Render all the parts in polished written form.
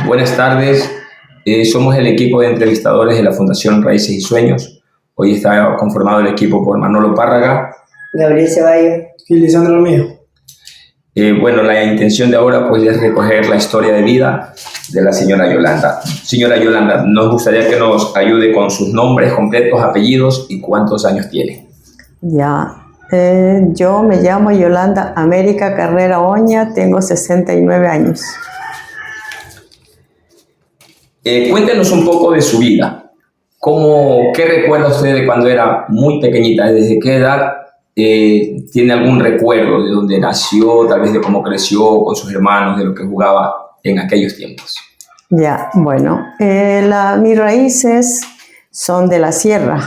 Buenas tardes. Somos el equipo de entrevistadores de la Fundación Raíces y Sueños. Hoy está conformado el equipo por Manolo Párraga, Gabriel Ceballos y Lisandro Mío. La intención de ahora pues es recoger la historia de vida de la señora Yolanda. Señora Yolanda, nos gustaría que nos ayude con sus nombres completos, apellidos y cuántos años tiene. Yo me llamo Yolanda América Carrera Oña, tengo 69 años. Cuéntenos un poco de su vida. ¿Qué recuerda usted de cuando era muy pequeñita? ¿Desde qué edad tiene algún recuerdo de dónde nació, tal vez de cómo creció con sus hermanos, de lo que jugaba en aquellos tiempos? Mis raíces son de la sierra.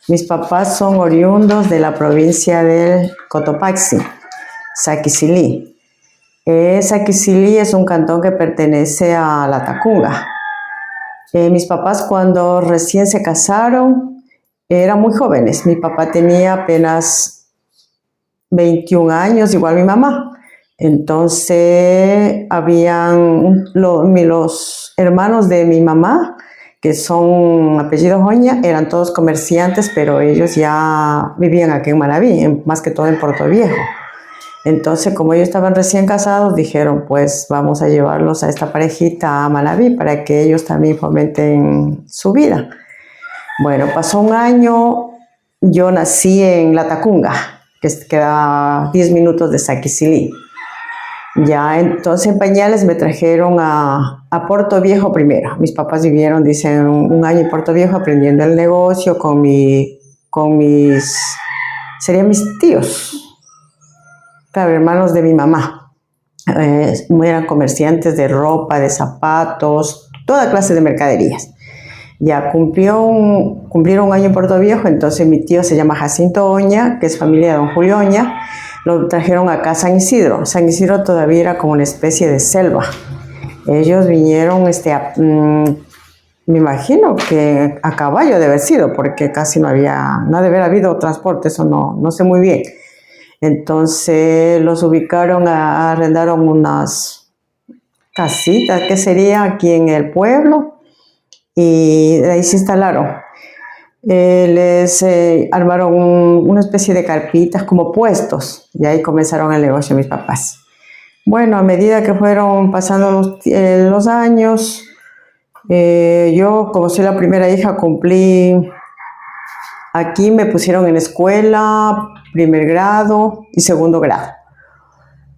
Mis papás son oriundos de la provincia del Cotopaxi, Saquicilí. Saquicilí es un cantón que pertenece a la Tacunga. Mis papás cuando recién se casaron eran muy jóvenes. Mi papá tenía apenas 21 años, igual mi mamá. Entonces habían los hermanos de mi mamá, que son apellidos Oña, eran todos comerciantes, pero ellos ya vivían aquí en Manabí, más que todo en Puerto Viejo. Entonces, como ellos estaban recién casados, dijeron, pues vamos a llevarlos a esta parejita a Manabí para que ellos también fomenten su vida. Bueno, pasó un año, yo nací en La Tacunga, que queda 10 minutos de Saquicilí. Ya, entonces en pañales me trajeron a Puerto Viejo primero. Mis papás vivieron, dicen, un año en Puerto Viejo aprendiendo el negocio serían mis tíos. Claro, hermanos de mi mamá. Eran comerciantes de ropa, de zapatos, toda clase de mercaderías. Ya cumplieron un año en Puerto Viejo, entonces mi tío se llama Jacinto Oña, que es familia de don Julio Oña, lo trajeron acá a San Isidro. San Isidro todavía era como una especie de selva. Ellos vinieron, me imagino que a caballo debe haber sido, porque casi no debe haber habido transporte, eso no sé muy bien. Entonces los ubicaron, arrendaron unas casitas que sería aquí en el pueblo y de ahí se instalaron. Les armaron una especie de carpitas como puestos y ahí comenzaron el negocio mis papás. Bueno, a medida que fueron pasando los años, yo como soy la primera hija cumplí, aquí me pusieron en escuela, primer grado y segundo grado.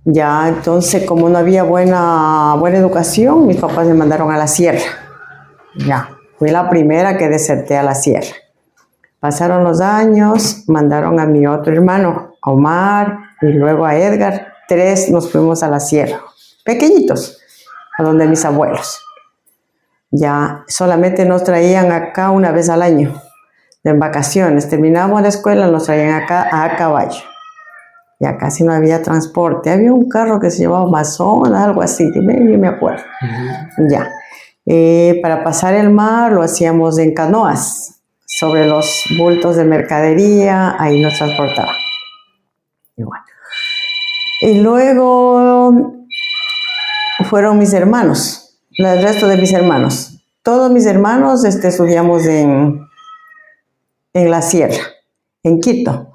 Ya, entonces, como no había buena educación, mis papás me mandaron a la sierra. Ya, fui la primera que deserté a la sierra. Pasaron los años, mandaron a mi otro hermano, a Omar, y luego a Edgar. 3 nos fuimos a la sierra, pequeñitos, a donde mis abuelos. Ya, solamente nos traían acá una vez al año. En vacaciones, terminamos la escuela, nos traían acá a caballo. Ya casi no había transporte. Había un carro que se llamaba Amazonas, algo así, que me acuerdo. Uh-huh. Ya. Para pasar el mar lo hacíamos en canoas, sobre los bultos de mercadería, ahí nos transportaba. Y luego fueron mis hermanos, el resto de mis hermanos. Todos mis hermanos estudiamos en la sierra, en Quito.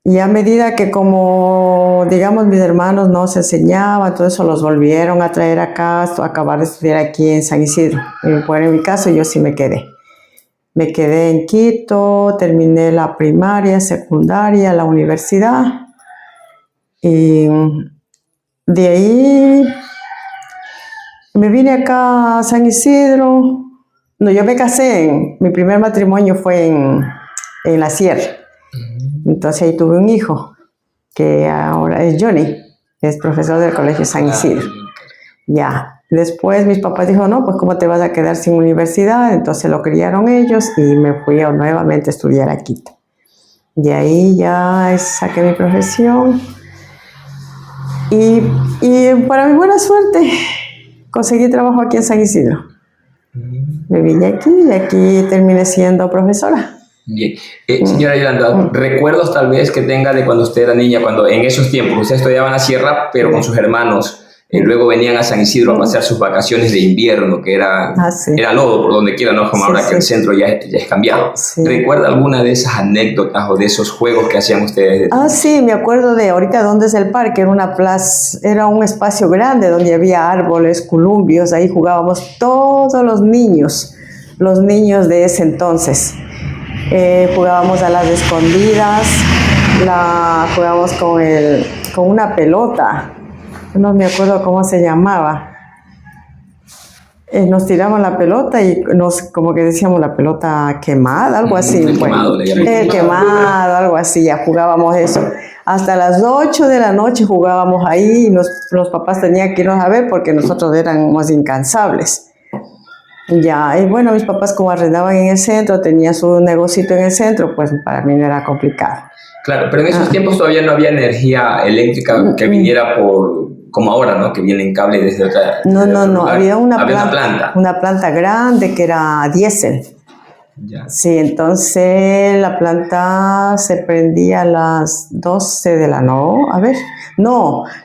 Y a medida que como, digamos, mis hermanos no se enseñaban, todo eso los volvieron a traer acá, a acabar de estudiar aquí en San Isidro. En mi caso yo sí me quedé. Me quedé en Quito, terminé la primaria, secundaria, la universidad. Y de ahí me vine acá a San Isidro. No, yo me casé, mi primer matrimonio fue en la sierra. Entonces ahí tuve un hijo, que ahora es Johnny, es profesor del Colegio San Isidro. Ya, después mis papás dijeron, no, pues ¿cómo te vas a quedar sin universidad? Entonces lo criaron ellos y me fui nuevamente a estudiar a Quito. De ahí ya saqué mi profesión y para mi buena suerte conseguí trabajo aquí en San Isidro. Me vine aquí y aquí terminé siendo profesora. Bien. Señora Yolanda, recuerdos tal vez que tenga de cuando usted era niña, cuando en esos tiempos usted estudiaba en la sierra, pero con sus hermanos, Luego venían a San Isidro a pasar sus vacaciones de invierno, que era lodo por donde quiera, no como ahora que el centro ya es cambiado. Sí. ¿Recuerda alguna de esas anécdotas o de esos juegos que hacían ustedes? Sí, me acuerdo de ahorita dónde es el parque, era una plaza, era un espacio grande donde había árboles, columpios, ahí jugábamos todos los niños de ese entonces. Jugábamos a las escondidas, jugábamos con una pelota. No me acuerdo cómo se llamaba. Nos tiramos la pelota y como que decíamos la pelota quemada, algo así. El quemado, algo así, ya jugábamos eso. Hasta las 8 de la noche jugábamos ahí y los papás tenían que irnos a ver porque nosotros éramos incansables. Ya, y bueno, mis papás como arrendaban en el centro, tenían su negocito en el centro, pues para mí no era complicado. Claro, pero en esos tiempos todavía no había energía eléctrica que viniera como ahora, ¿no? Que viene en cable desde otra... No, había una planta grande que era diésel. Ya. Sí, entonces la planta se prendía a las 12 de la noche,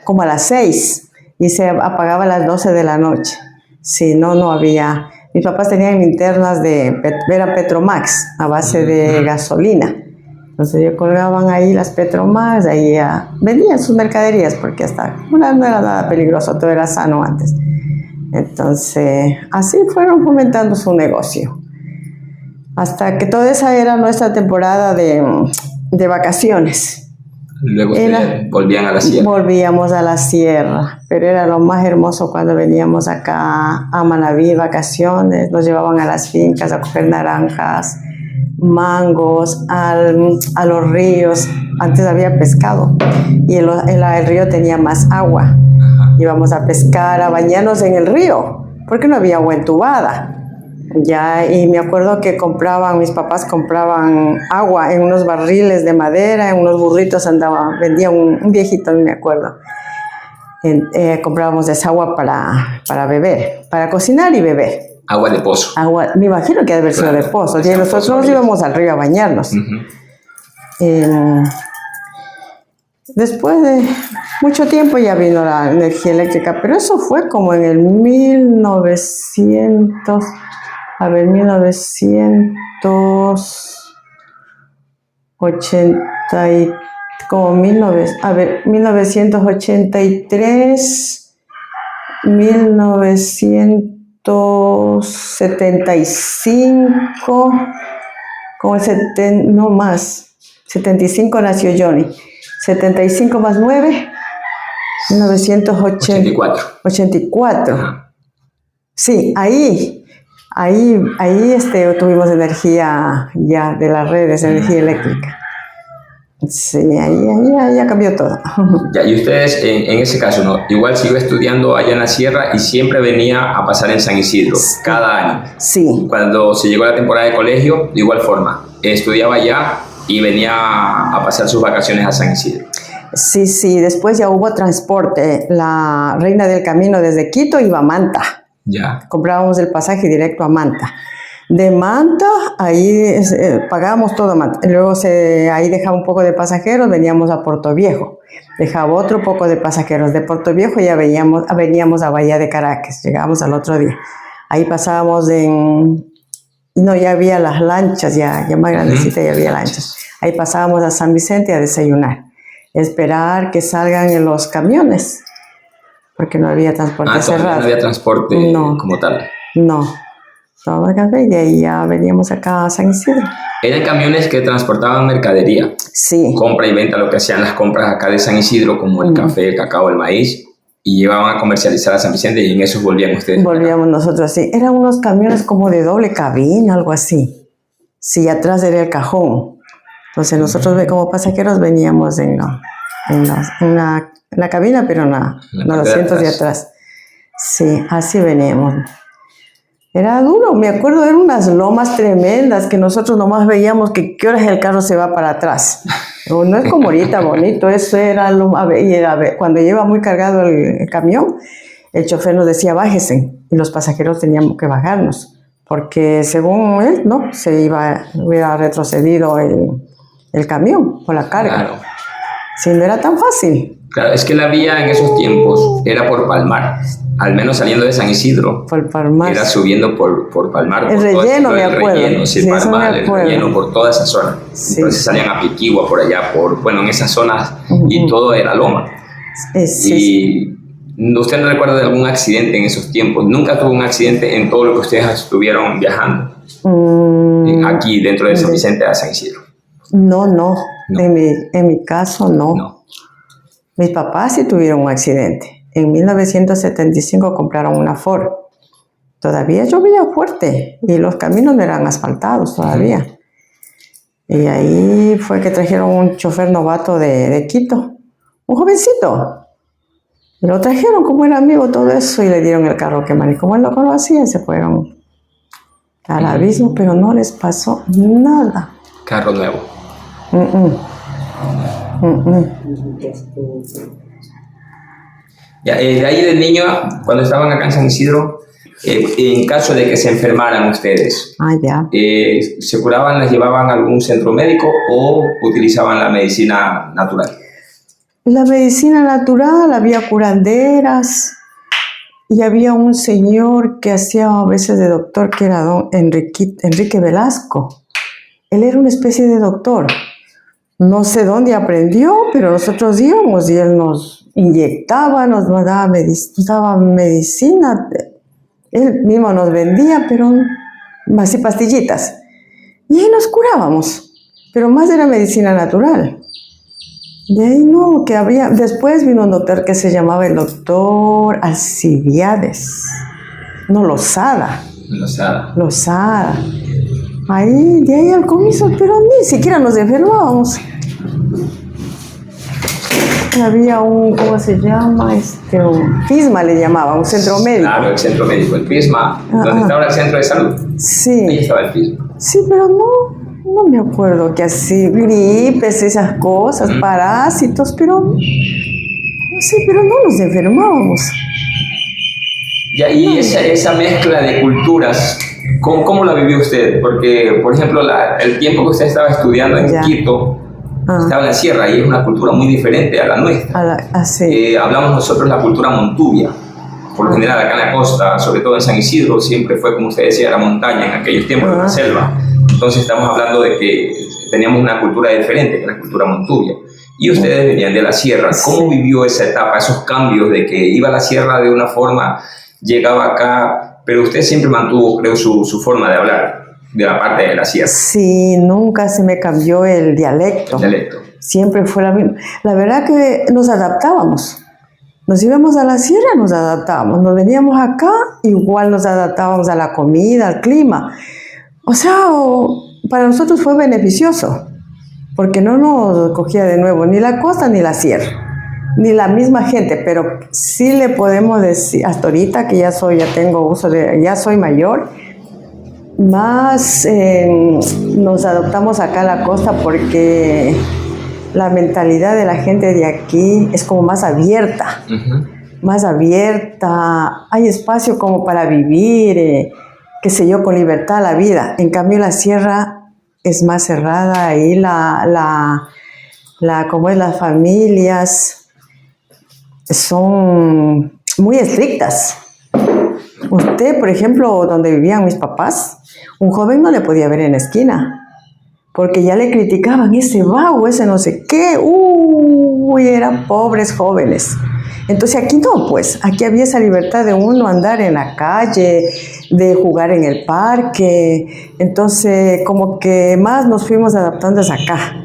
como a las 6 y se apagaba a las 12 de la noche. Sí, no había... Mis papás tenían linternas era Petromax, a base de gasolina. Entonces ellos colgaban ahí las Petromax, ahí vendían sus mercaderías, porque no era nada peligroso, todo era sano antes. Entonces, así fueron fomentando su negocio. Hasta que toda esa era nuestra temporada de vacaciones. Luego volvían a la sierra. Volvíamos a la sierra, pero era lo más hermoso cuando veníamos acá a Manabí, vacaciones, nos llevaban a las fincas a coger naranjas, mangos, a los ríos. Antes había pescado y el río tenía más agua. Íbamos a pescar, a bañarnos en el río, porque no había agua entubada. Ya, y me acuerdo que mis papás compraban agua en unos barriles de madera, en unos burritos vendía un viejito, no me acuerdo. Comprábamos esa agua para beber, para cocinar y beber. Agua de pozo. Me imagino que debe haber sido de pozo. Y nosotros nos íbamos al río a bañarnos. Después de mucho tiempo ya vino la energía eléctrica, pero eso fue como en el 1983, no más, 75 nació Johnny, 75 más 9, 1984. Sí, ahí tuvimos energía ya de las redes, energía eléctrica. Sí, ahí ya cambió todo. Ya, y ustedes, en ese caso, ¿no? Igual siguió estudiando allá en la sierra y siempre venía a pasar en San Isidro, cada año. Sí. Cuando se llegó la temporada de colegio, de igual forma, estudiaba allá y venía a pasar sus vacaciones a San Isidro. Sí, después ya hubo transporte. La Reina del Camino desde Quito iba a Manta. Ya. Comprábamos el pasaje directo a Manta. De Manta, ahí pagábamos todo Manta. Luego ahí dejaba un poco de pasajeros, veníamos a Puerto Viejo. Dejaba otro poco de pasajeros. De Puerto Viejo ya veníamos a Bahía de Caracas. Llegábamos al otro día. Ahí pasábamos ya había las lanchas, ya más grandecita ya había lanchas. Ahí pasábamos a San Vicente a desayunar. Esperar que salgan en los camiones, porque no había transporte cerrado. No había transporte como tal. No, y de ahí ya veníamos acá a San Isidro. Eran camiones que transportaban mercadería. Sí. Compra y venta, lo que hacían las compras acá de San Isidro, como el café, el cacao, el maíz, y llevaban a comercializar a San Vicente y en esos volvían ustedes. Volvíamos nosotros, sí. Eran unos camiones como de doble cabina, algo así. Sí, atrás era el cajón. Entonces nosotros como pasajeros veníamos en la cabina, pero en los asientos de atrás. Sí, así veníamos. Era duro, me acuerdo, eran unas lomas tremendas que nosotros nomás veíamos que qué horas el carro se va para atrás. No es como ahorita bonito, eso era cuando iba muy cargado el camión, el chofer nos decía bájese y los pasajeros teníamos que bajarnos, porque según él, hubiera retrocedido el camión por la carga. Claro. Sí, no era tan fácil. Claro, es que la vía en esos tiempos era por Palmar, al menos saliendo de San Isidro. Por Palmar. Era subiendo por Palmar. El por relleno, todo me acuerdo. Relleno, sí, Sí, eso Palmar, me el acuerdo. relleno, por toda esa zona. Sí. Entonces salían a Piquigua por allá, en esas zonas, y todo era loma. Sí. Y ¿usted no recuerda de algún accidente en esos tiempos? ¿Nunca tuvo un accidente en todo lo que ustedes estuvieron viajando? Aquí, dentro de San Vicente a San Isidro. No. No. En mi caso, no. Mis papás sí tuvieron un accidente. En 1975 compraron una Ford. Todavía llovía fuerte y los caminos no eran asfaltados todavía. Y ahí fue que trajeron un chofer novato de Quito, un jovencito. Y lo trajeron como era amigo, todo eso, y le dieron el carro que manejó. Como él lo conocía, se fueron al abismo, pero no les pasó nada. Carro nuevo. Ya, de ahí de niño, cuando estaban acá en San Isidro, en caso de que se enfermaran ustedes, ¿se curaban, las llevaban a algún centro médico o utilizaban la medicina natural? La medicina natural, había curanderas y había un señor que hacía a veces de doctor, que era don Enrique Velasco. Él era una especie de doctor. No sé dónde aprendió, pero nosotros íbamos y él nos inyectaba, nos daba medicina. Él mismo nos vendía, pero así pastillitas. Y ahí nos curábamos, pero más de la medicina natural. De ahí no, que había... Después vino un doctor que se llamaba el doctor Alcibiades. No, Lozada. Ahí, de ahí al comienzo, pero ni siquiera nos enfermábamos. Había un, ¿cómo se llama? Un PISMA le llamaban, un centro médico. Claro, el centro médico, el PISMA, donde estaba el centro de salud. Sí. Ahí estaba el PISMA. Sí, pero no me acuerdo que así, gripes, esas cosas, parásitos, pero no sé, pero no nos enfermábamos. Y ahí esa mezcla de culturas, ¿cómo la vivió usted? Porque, por ejemplo, el tiempo que usted estaba estudiando en Quito, estaba en la sierra y es una cultura muy diferente a la nuestra. Hablamos nosotros la cultura montubia. Por lo general, acá en la costa, sobre todo en San Isidro, siempre fue, como usted decía, la montaña en aquellos tiempos, la selva. Entonces estamos hablando de que teníamos una cultura diferente, que la cultura montubia. Y ustedes venían de la sierra. ¿Cómo vivió esa etapa, esos cambios de que iba a la sierra de una forma, llegaba acá, pero usted siempre mantuvo, creo, su forma de hablar, de la parte de la sierra? Sí, nunca se me cambió el dialecto. Siempre fue la misma. La verdad que nos adaptábamos. Nos íbamos a la sierra, nos adaptábamos. Nos veníamos acá, igual nos adaptábamos a la comida, al clima. O sea, para nosotros fue beneficioso, porque no nos cogía de nuevo ni la costa ni la sierra, ni la misma gente, pero sí le podemos decir, hasta ahorita que ya tengo uso ya soy mayor, más nos adoptamos acá a la costa porque la mentalidad de la gente de aquí es como más abierta, hay espacio como para vivir, qué sé yo, con libertad la vida. En cambio la sierra es más cerrada, ahí como es, las familias son muy estrictas. Usted, por ejemplo, donde vivían mis papás, un joven no le podía ver en la esquina, porque ya le criticaban, ese vago, ese no sé qué, eran pobres jóvenes. Entonces aquí no, pues, aquí había esa libertad de uno andar en la calle, de jugar en el parque. Entonces, como que más nos fuimos adaptando acá,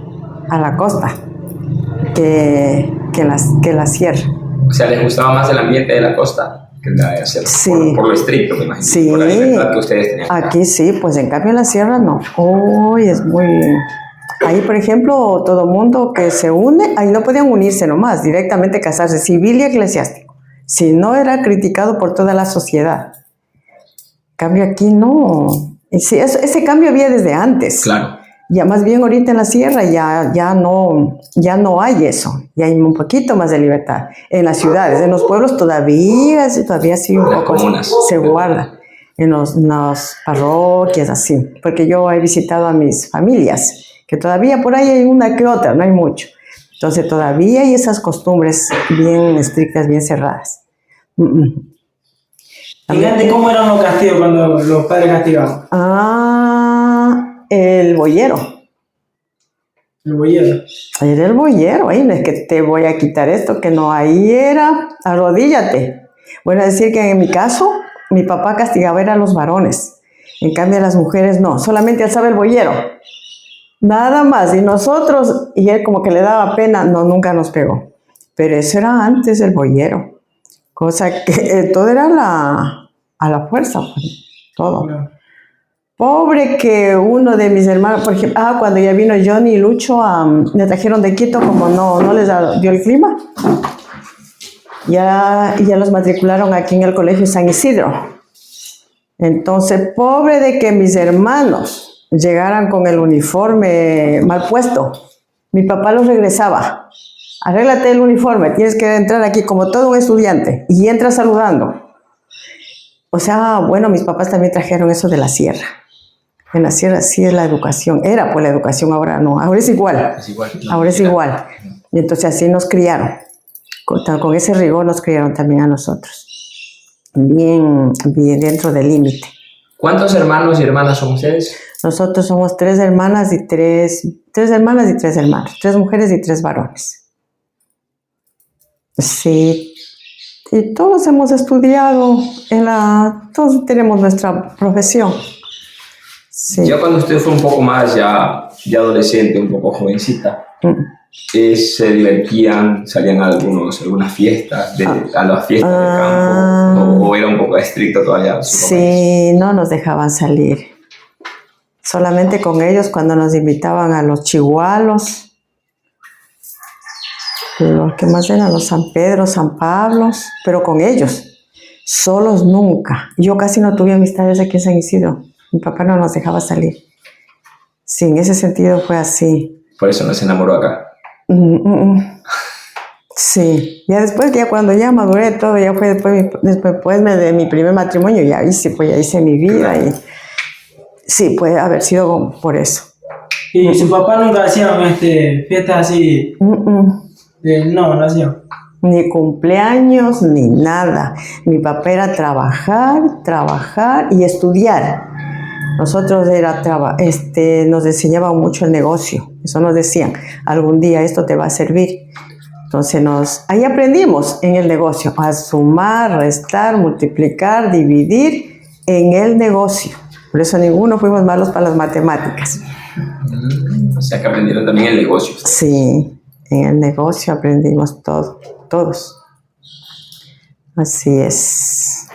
a la costa, que la sierra. O sea, ¿les gustaba más el ambiente de la costa que la de la sierra? Sí. Por lo estricto, me imagino. Sí. Por la libertad que ustedes tenían. Aquí sí, pues en cambio en la sierra no. Es muy... Ahí, por ejemplo, todo mundo que se une, ahí no podían unirse nomás, directamente casarse, civil y eclesiástico. Si no, era criticado por toda la sociedad. En cambio aquí no. Sí, ese cambio había desde antes. Claro. Ya más bien ahorita en la sierra ya no hay eso. Ya hay un poquito más de libertad. En las ciudades, en los pueblos todavía sí un poco se guarda. En las parroquias, así. Porque yo he visitado a mis familias, que todavía por ahí hay una que otra, no hay mucho. Entonces todavía hay esas costumbres bien estrictas, bien cerradas. Y antes, ¿cómo eran los castigos cuando los padres castigaban? El boyero. El boyero. Era el boyero, ahí no es que te voy a quitar esto, que no, ahí era arrodíllate. Bueno, decir que en mi caso, mi papá castigaba era a los varones, en cambio a las mujeres no, solamente alzaba el boyero, nada más, y nosotros, y él como que le daba pena, no, nunca nos pegó, pero eso era antes del boyero, cosa que todo era a la fuerza, pues, todo. No. Pobre que uno de mis hermanos, por ejemplo, cuando ya vino Johnny y Lucho, me trajeron de Quito, como no les dio el clima, ya los matricularon aquí en el colegio San Isidro. Entonces, pobre de que mis hermanos llegaran con el uniforme mal puesto. Mi papá los regresaba. Arréglate el uniforme, tienes que entrar aquí como todo un estudiante y entra saludando. O sea, bueno, mis papás también trajeron eso de la sierra. En la sierra sí es la educación. Era pues la educación, ahora no. Ahora es igual. Ahora es igual. Y entonces así nos criaron. Con ese rigor nos criaron también a nosotros. Bien dentro del límite. ¿Cuántos hermanos y hermanas son ustedes? Nosotros somos 3 hermanas y 3 hermanos. 3 mujeres y 3 varones. Sí. Y todos hemos estudiado todos tenemos nuestra profesión. Sí. Ya cuando usted fue un poco más ya adolescente, un poco jovencita, se divertían, salían a algunas fiestas, a las fiestas del campo, o era un poco estricto todavía. Sí, no nos dejaban salir. Solamente con ellos cuando nos invitaban a los chigualos, los que más eran los San Pedro, San Pablos, pero con ellos, solos nunca. Yo casi no tuve amistades aquí en San Isidro. Mi papá no nos dejaba salir. Sí, en ese sentido fue así. Por eso no se enamoró acá. Sí, ya después, cuando ya maduré todo, ya fue después de mi primer matrimonio, ya hice mi vida y sí, puede haber sido por eso. ¿Y su papá nunca hacía fiestas así? No hacía. Ni cumpleaños, ni nada. Mi papá era trabajar y estudiar. Nosotros nos enseñaban mucho el negocio. Eso nos decían, algún día esto te va a servir. Entonces ahí aprendimos en el negocio a sumar, restar, multiplicar, dividir en el negocio. Por eso ninguno fuimos malos para las matemáticas. O sea que aprendieron también el negocio. Sí, en el negocio aprendimos todo, todos. Así es.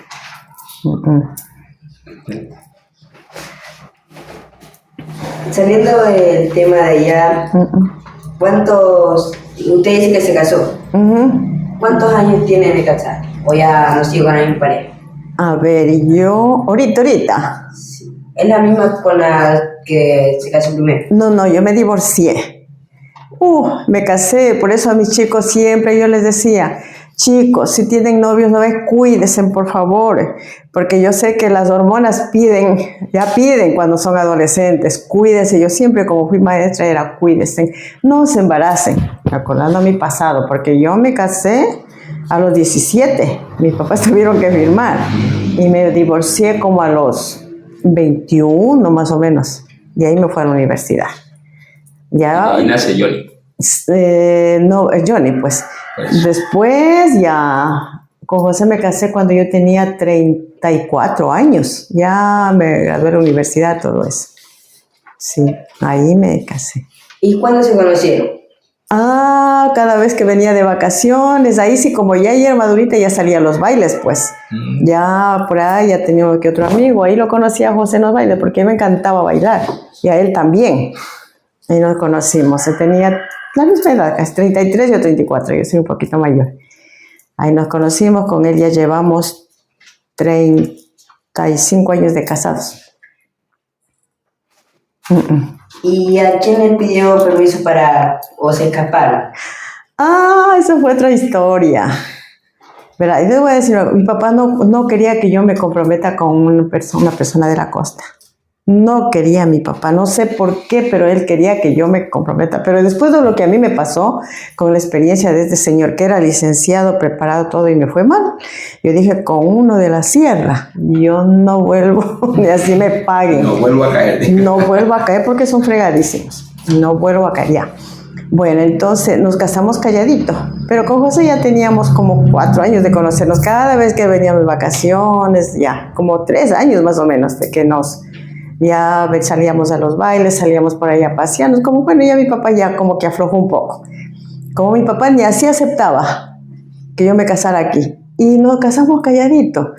Saliendo del tema de allá, usted dice que se casó, ¿cuántos años tiene de casar? ¿O ya no sigue con la misma pareja? A ver, yo, ahorita. Sí. ¿Es la misma con la que se casó primero? No, yo me divorcié. Me casé, por eso a mis chicos siempre yo les decía, chicos, si tienen novios, cuídense, por favor, porque yo sé que las hormonas piden cuando son adolescentes, cuídense. Yo siempre, como fui maestra, era cuídense, no se embaracen, acordando a mi pasado, porque yo me casé a los 17, mis papás tuvieron que firmar, y me divorcié como a los 21 más o menos, y ahí me fui a la universidad. Ya, ahí nace Johnny. Johnny, pues. Después ya con José me casé cuando yo tenía 34 años. Ya me gradué de la universidad, todo eso. Sí, ahí me casé. ¿Y cuándo se conocieron? Cada vez que venía de vacaciones, ahí sí, como ya era madurita, ya salía a los bailes, pues. Ya por ahí ya tenía que otro amigo, ahí lo conocí a José en los bailes, porque a mí me encantaba bailar, y a él también. Ahí nos conocimos, él tenía la misma edad, casi 33, yo 34, yo soy un poquito mayor. Ahí nos conocimos, con él ya llevamos 35 años de casados. ¿Y a quién le pidió permiso o se escaparon? Eso fue otra historia. Verá, y les voy a decir, mi papá no quería que yo me comprometa con una persona de la costa. No quería a mi papá, no sé por qué, pero él quería que yo me comprometa. Pero después de lo que a mí me pasó con la experiencia de este señor, que era licenciado, preparado todo y me fue mal, yo dije, con uno de la sierra, yo no vuelvo, ni así me paguen. No vuelvo a caer. No vuelvo a caer porque son fregadísimos. No vuelvo a caer ya. Bueno, entonces nos casamos calladito, pero con José ya teníamos como 4 años de conocernos. Cada vez que veníamos de vacaciones, ya como 3 años más o menos de que ya salíamos a los bailes, salíamos por ahí a pasearnos. Como bueno, ya mi papá ya como que aflojó un poco. Como mi papá ni así aceptaba que yo me casara aquí. Y nos casamos calladito.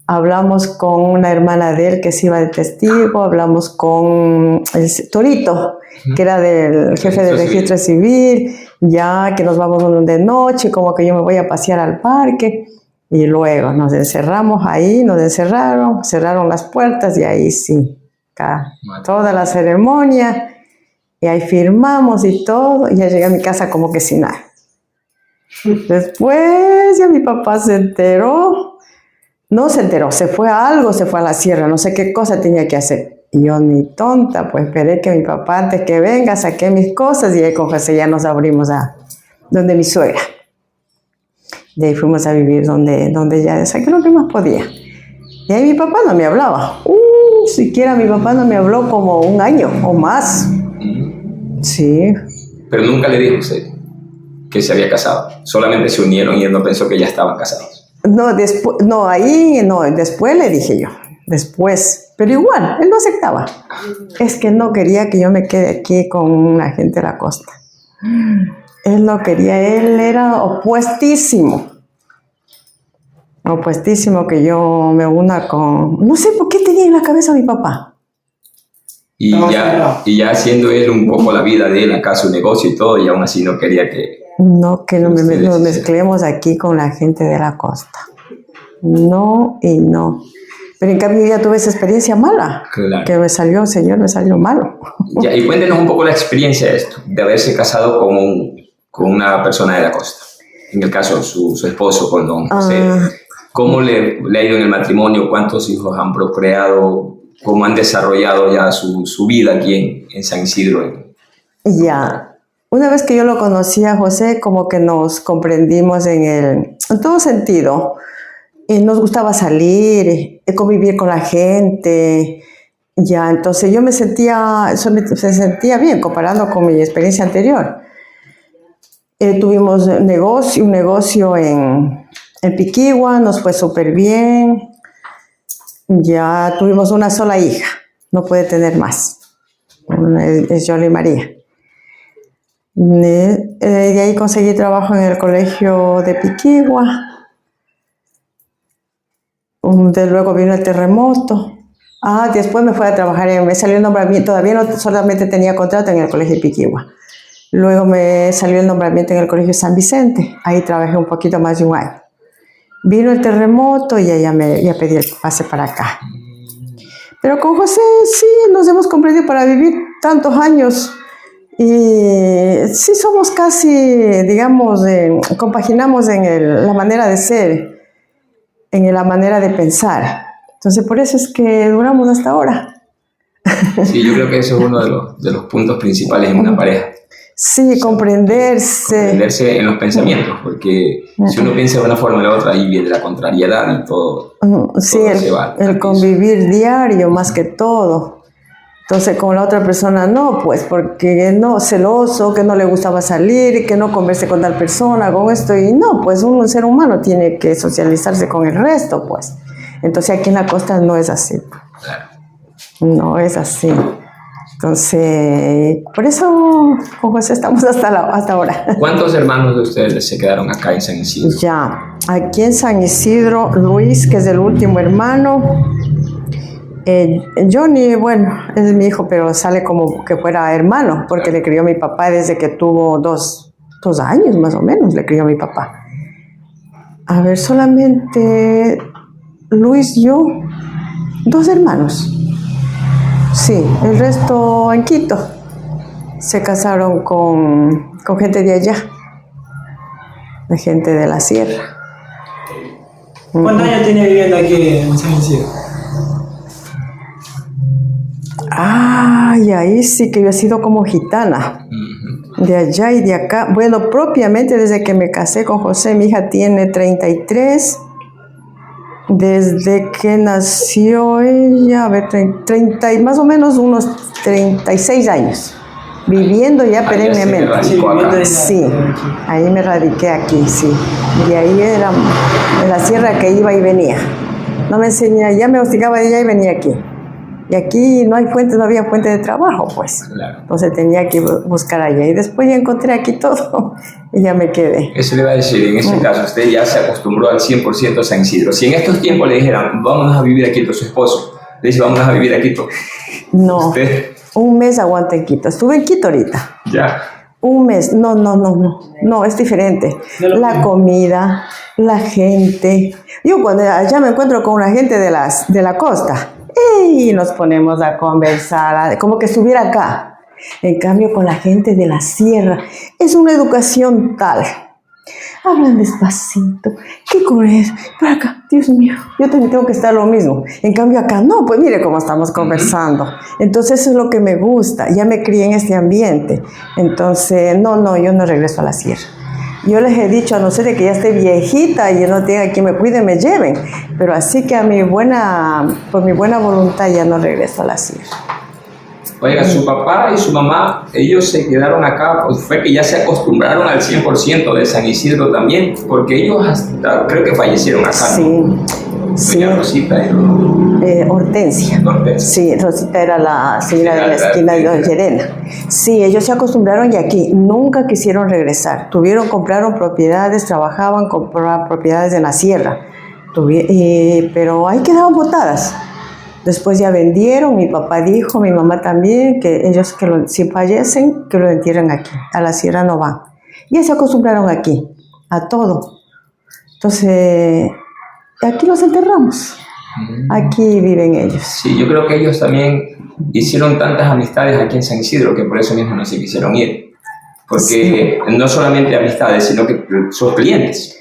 Hablamos con una hermana de él que se iba de testigo, hablamos con el Torito, que era del jefe del registro civil, ya que nos vamos de noche, como que yo me voy a pasear al parque. Y luego nos encerramos ahí, cerraron las puertas y ahí sí, toda la ceremonia, y ahí firmamos y todo, y ya llegué a mi casa como que sin nada. Después ya mi papá se enteró. No se enteró, se fue a la sierra, no sé qué cosa tenía que hacer. Y yo ni tonta, pues esperé que mi papá antes que venga, saqué mis cosas y ahí con José ya nos abrimos a donde mi suegra. De ahí fuimos a vivir donde ya saqué lo que más podía. Y ahí mi papá no me hablaba. Siquiera mi papá no me habló como 1 año o más. Sí. Pero nunca le dijo usted que se había casado. Solamente se unieron y él no pensó que ya estaban casados. No, después le dije yo, después, pero igual, él no aceptaba. Es que no quería que yo me quede aquí con la gente de la costa. Él no quería, él era opuestísimo que yo me una con, no sé por qué tenía en la cabeza a mi papá. Y ya haciendo él un poco la vida de él, acá su negocio y todo, y aún así no quería que nos mezclemos aquí con la gente de la costa. No y no. Pero en cambio ya tuve esa experiencia mala. Claro. Que me salió malo. Ya, y cuéntenos un poco la experiencia de esto, de haberse casado con una persona de la costa. En el caso, su esposo, con don José. ¿Cómo le ha ido en el matrimonio? ¿Cuántos hijos han procreado? ¿Cómo han desarrollado ya su vida aquí en San Isidro? Ya. Una vez que yo lo conocí a José, como que nos comprendimos en todo sentido. Y nos gustaba salir, convivir con la gente. Ya, entonces yo me sentía bien comparando con mi experiencia anterior. Tuvimos un negocio en Piquigua, nos fue súper bien. Ya tuvimos una sola hija, no puede tener más. Es Yoli María. De ahí conseguí trabajo en el colegio de Piquigua. Luego vino el terremoto. Después me fui a trabajar, me salió el nombramiento, todavía no solamente tenía contrato en el colegio de Piquigua. Luego me salió el nombramiento en el colegio San Vicente, ahí trabajé un poquito más de 1 año. Vino el terremoto y ya pedí el pase para acá. Pero con José sí nos hemos comprendido para vivir tantos años. Y sí somos casi, digamos, compaginamos en la manera de ser, en la manera de pensar. Entonces, por eso es que duramos hasta ahora. Sí, yo creo que eso es uno de los puntos principales en una pareja. Sí, comprenderse. Comprenderse en los pensamientos, porque si uno piensa de una forma o de la otra, ahí viene la contrariedad y todo. Sí, todo se va el convivir diario más que todo. Entonces, con la otra persona no, pues, porque no, celoso, que no le gustaba salir, que no converse con tal persona, con esto, y no, pues un ser humano tiene que socializarse con el resto, pues. Entonces, aquí en la costa no es así. Claro. No es así. Entonces, por eso con José estamos hasta ahora. ¿Cuántos hermanos de ustedes se quedaron acá en San Isidro? Ya, aquí en San Isidro, Luis, que es el último hermano. Johnny, bueno, es mi hijo, pero sale como que fuera hermano, porque le crió mi papá desde que tuvo 2 años más o menos, le crió mi papá. A ver, solamente Luis y yo, 2 hermanos. Sí, el resto en Quito. Se casaron con gente de allá, de gente de la sierra. ¿Cuántos años tiene viviendo aquí en San Isidro? Ay, ahí sí que yo he sido como gitana. De allá y de acá. Bueno, propiamente desde que me casé con José, mi hija tiene 33. Desde que nació ella, a ver, 30 y más o menos unos 36 años. Viviendo ya perennemente. Sí, ahí me radiqué aquí, sí. De ahí era en la sierra que iba y venía. No me enseñaba, ya me hostigaba de allá y venía aquí. Y aquí no hay fuente, no había fuente de trabajo, pues. Claro. Entonces tenía que buscar allá. Y después ya encontré aquí todo y ya me quedé. Eso le iba a decir, en ese caso, usted ya se acostumbrró al 100% a San Isidro. Si en estos tiempos le dijeran, vamos a vivir aquí, su esposo, le dice, vamos a vivir aquí. No, ¿Usted? un mes aguanté en Quito. Estuve en Quito ahorita. Ya. Un mes, no, es diferente. La comida, la gente. Yo cuando allá me encuentro con una gente de la costa, y nos ponemos a conversar, como que estuviera acá. En cambio, con la gente de la sierra, es una educación tal. Hablan despacito. ¿Qué comes? Para acá, Dios mío, yo también tengo que estar lo mismo. En cambio acá, no, pues mire cómo estamos conversando. Entonces eso es lo que me gusta. Ya me crié en este ambiente. Entonces, no, yo no regreso a la sierra. Yo les he dicho, a no ser de que ya esté viejita y yo no tenga quien me cuide, me lleven. Pero así que por mi buena voluntad ya no regreso a la sierra. Oiga, su papá y su mamá, ellos se quedaron acá, pues fue que ya se acostumbraron al 100% de San Isidro también, porque ellos hasta creo que fallecieron acá. Sí, sí. Doña Rosita Hortensia. Sí, Rosita era la señora de la esquina de Doña Llerena. Sí, ellos se acostumbraron y aquí nunca quisieron regresar. Compraron propiedades, trabajaban, compraban propiedades en la sierra. Pero ahí quedaban botadas. Después ya vendieron, mi papá dijo, mi mamá también, que ellos si fallecen, que lo entierren aquí, a la sierra no van. Ya se acostumbraron aquí, a todo. Entonces, aquí los enterramos, aquí viven ellos. Sí, yo creo que ellos también hicieron tantas amistades aquí en San Isidro que por eso mismo no se quisieron ir. Porque no solamente amistades, sino que sus clientes.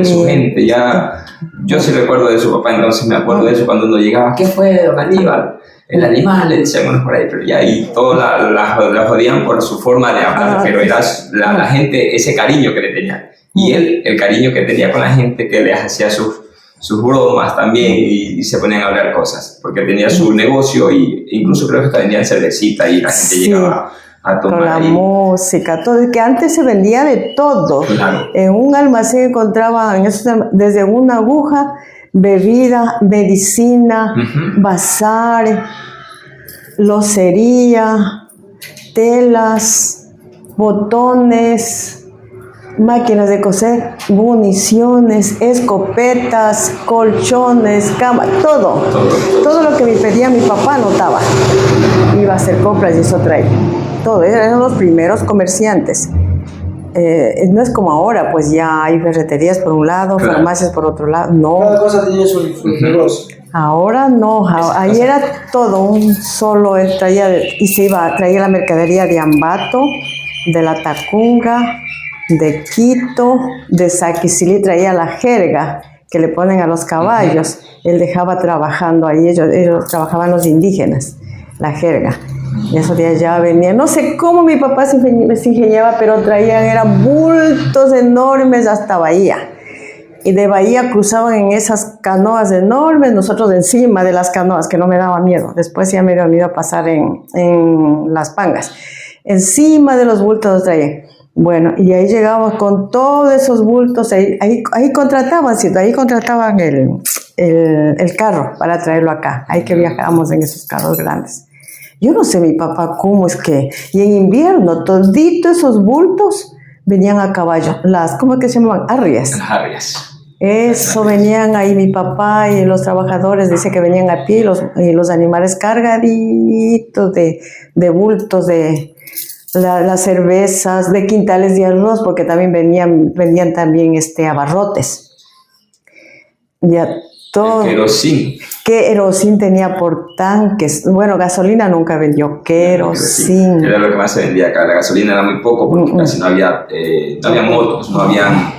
Su gente, ya. Yo sí recuerdo de su papá, entonces me acuerdo de eso cuando uno llegaba. ¿Qué fue, don Aníbal? El animal, le decían unos por ahí, pero ya ahí todos la jodían por su forma de hablar, pero era la gente, ese cariño que le tenía. Y él, el cariño que tenía con la gente, que le hacía sus bromas también y se ponían a hablar cosas, porque tenía su negocio y incluso creo que hasta vendían cervecita y la gente llegaba a tomar. Con la música, todo, que antes se vendía de todo. Claro. En un almacén encontraban desde una aguja, bebida, medicina, bazar, locería, telas, botones, máquinas de coser, municiones, escopetas, colchones, camas, todo lo que me pedía mi papá anotaba. Iba a hacer compras y eso traía. Todo, eran los primeros comerciantes. No es como ahora, pues ya hay ferreterías por un lado, farmacias por otro lado. No. Cada cosa tenía su negocio. Ahora no, ahí era todo un solo, traía la mercadería de Ambato, de la Tacunga, de Quito, de Saquicilí, traía la jerga que le ponen a los caballos. Él dejaba trabajando ahí, ellos trabajaban los indígenas, la jerga. Y eso de allá venía, no sé cómo mi papá se ingeniaba, pero eran bultos enormes hasta Bahía. Y de Bahía cruzaban en esas canoas enormes, nosotros encima de las canoas, que no me daba miedo. Después ya me dio miedo a pasar en las pangas. Encima de los bultos los traían. Bueno, y ahí llegábamos con todos esos bultos, ahí contrataban el carro para traerlo acá. Ahí que viajábamos en esos carros grandes. Yo no sé mi papá cómo es que... Y en invierno, toditos esos bultos venían a caballo. ¿Cómo es que se llamaban? Arrias. Las arrias. Eso, venían ahí mi papá y los trabajadores, dice que venían a pie y los animales cargaditos de bultos, de las cervezas, de quintales de arroz, porque también vendían también abarrotes. Ya todo. El querosín. Querosín tenía por tanques. Bueno, gasolina nunca vendió. Querosín. Era lo que más se vendía acá. La gasolina era muy poco porque casi no había motos, no habían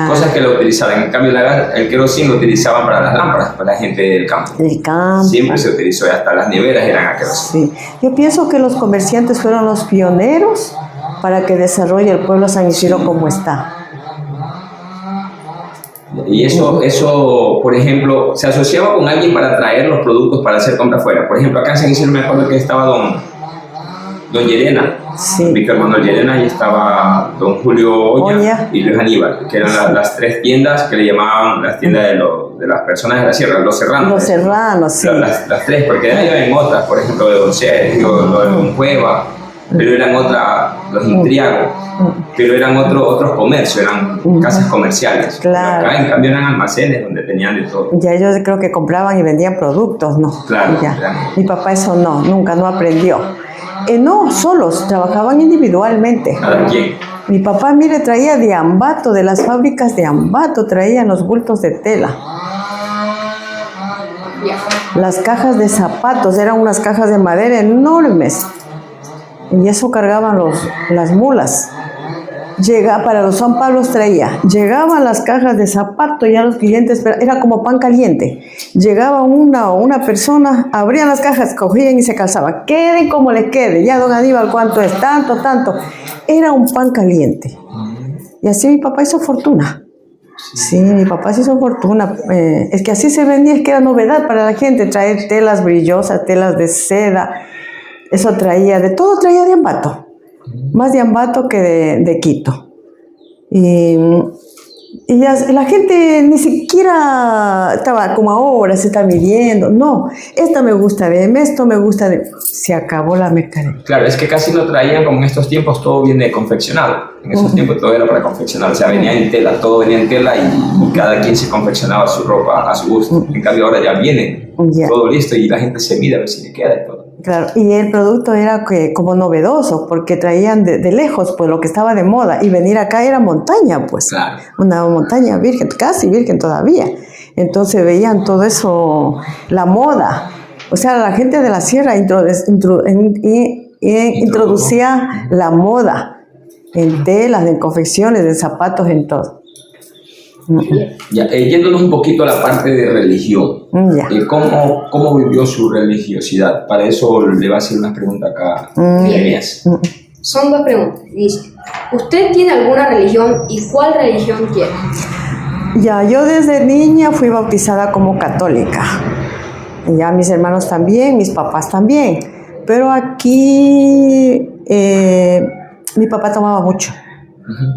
cosas que lo utilizaran. En cambio, el querosín lo utilizaban para las lámparas, para la gente del campo. El campo. Siempre se utilizó, y hasta las neveras eran a querosín. Sí. Yo pienso que los comerciantes fueron los pioneros para que desarrolle el pueblo San Isidro como está. Y eso, por ejemplo, se asociaba con alguien para traer los productos para hacer compra afuera. Por ejemplo, acá en San Isidro me acuerdo que estaba don Llerena, Víctor Manuel Llerena, y estaba don Julio Oña y Luis Aníbal, que eran las tres tiendas que le llamaban las tiendas de las personas de la sierra, los serranos. Los serranos, sí. Las tres, porque de ahí hay otras, por ejemplo, de don Sergio, lo de don Cueva, pero eran los Intriago, pero eran otros comercios, eran casas comerciales. Claro. Acá, en cambio, eran almacenes donde tenían de todo. Ya ellos creo que compraban y vendían productos, ¿no? Claro. Mi papá eso nunca aprendió. No, solos, trabajaban individualmente. ¿Cada quién? Mi papá, mire, traía de Ambato, de las fábricas de Ambato, traían los bultos de tela. Las cajas de zapatos, eran unas cajas de madera enormes. Y eso cargaban las mulas. Para los San Pablos traía. Llegaban las cajas de zapato, ya los clientes, era como pan caliente. Llegaba una persona, abrían las cajas, cogían y se calzaban. Queden como les quede. Ya, don Aníbal, ¿cuánto es? Tanto. Era un pan caliente. Y así mi papá hizo fortuna. Sí, mi papá se hizo fortuna. Es que así se vendía, es que era novedad para la gente, traer telas brillosas, telas de seda. Eso traía, de todo traía de Ambato. Más de Ambato que de Quito. Y ya la gente ni siquiera estaba como ahora, se está midiendo. No, esta me gusta de esto me gusta de... Se acabó la mercadería. Claro, es que casi no traían, como en estos tiempos, todo viene confeccionado. En esos tiempos todo era para confeccionar, o sea, venía en tela, todo venía en tela y cada quien se confeccionaba su ropa a su gusto. En cambio ahora ya viene todo listo y la gente se mide a ver si le queda y todo. Claro, y el producto era como novedoso, porque traían de lejos pues lo que estaba de moda, y venir acá era montaña, pues, claro. Una montaña virgen, casi virgen todavía. Entonces veían todo eso, la moda. O sea, la gente de la sierra introducía la moda en telas, en confecciones, en zapatos, en todo. Ya, yéndonos un poquito a la parte de religión, ¿cómo vivió su religiosidad? Para eso le va a hacer una pregunta acá. Son dos preguntas. Dice, ¿usted tiene alguna religión y cuál religión quiere? Ya, yo desde niña fui bautizada como católica. Ya mis hermanos también, mis papás también. Pero aquí mi papá tomaba mucho.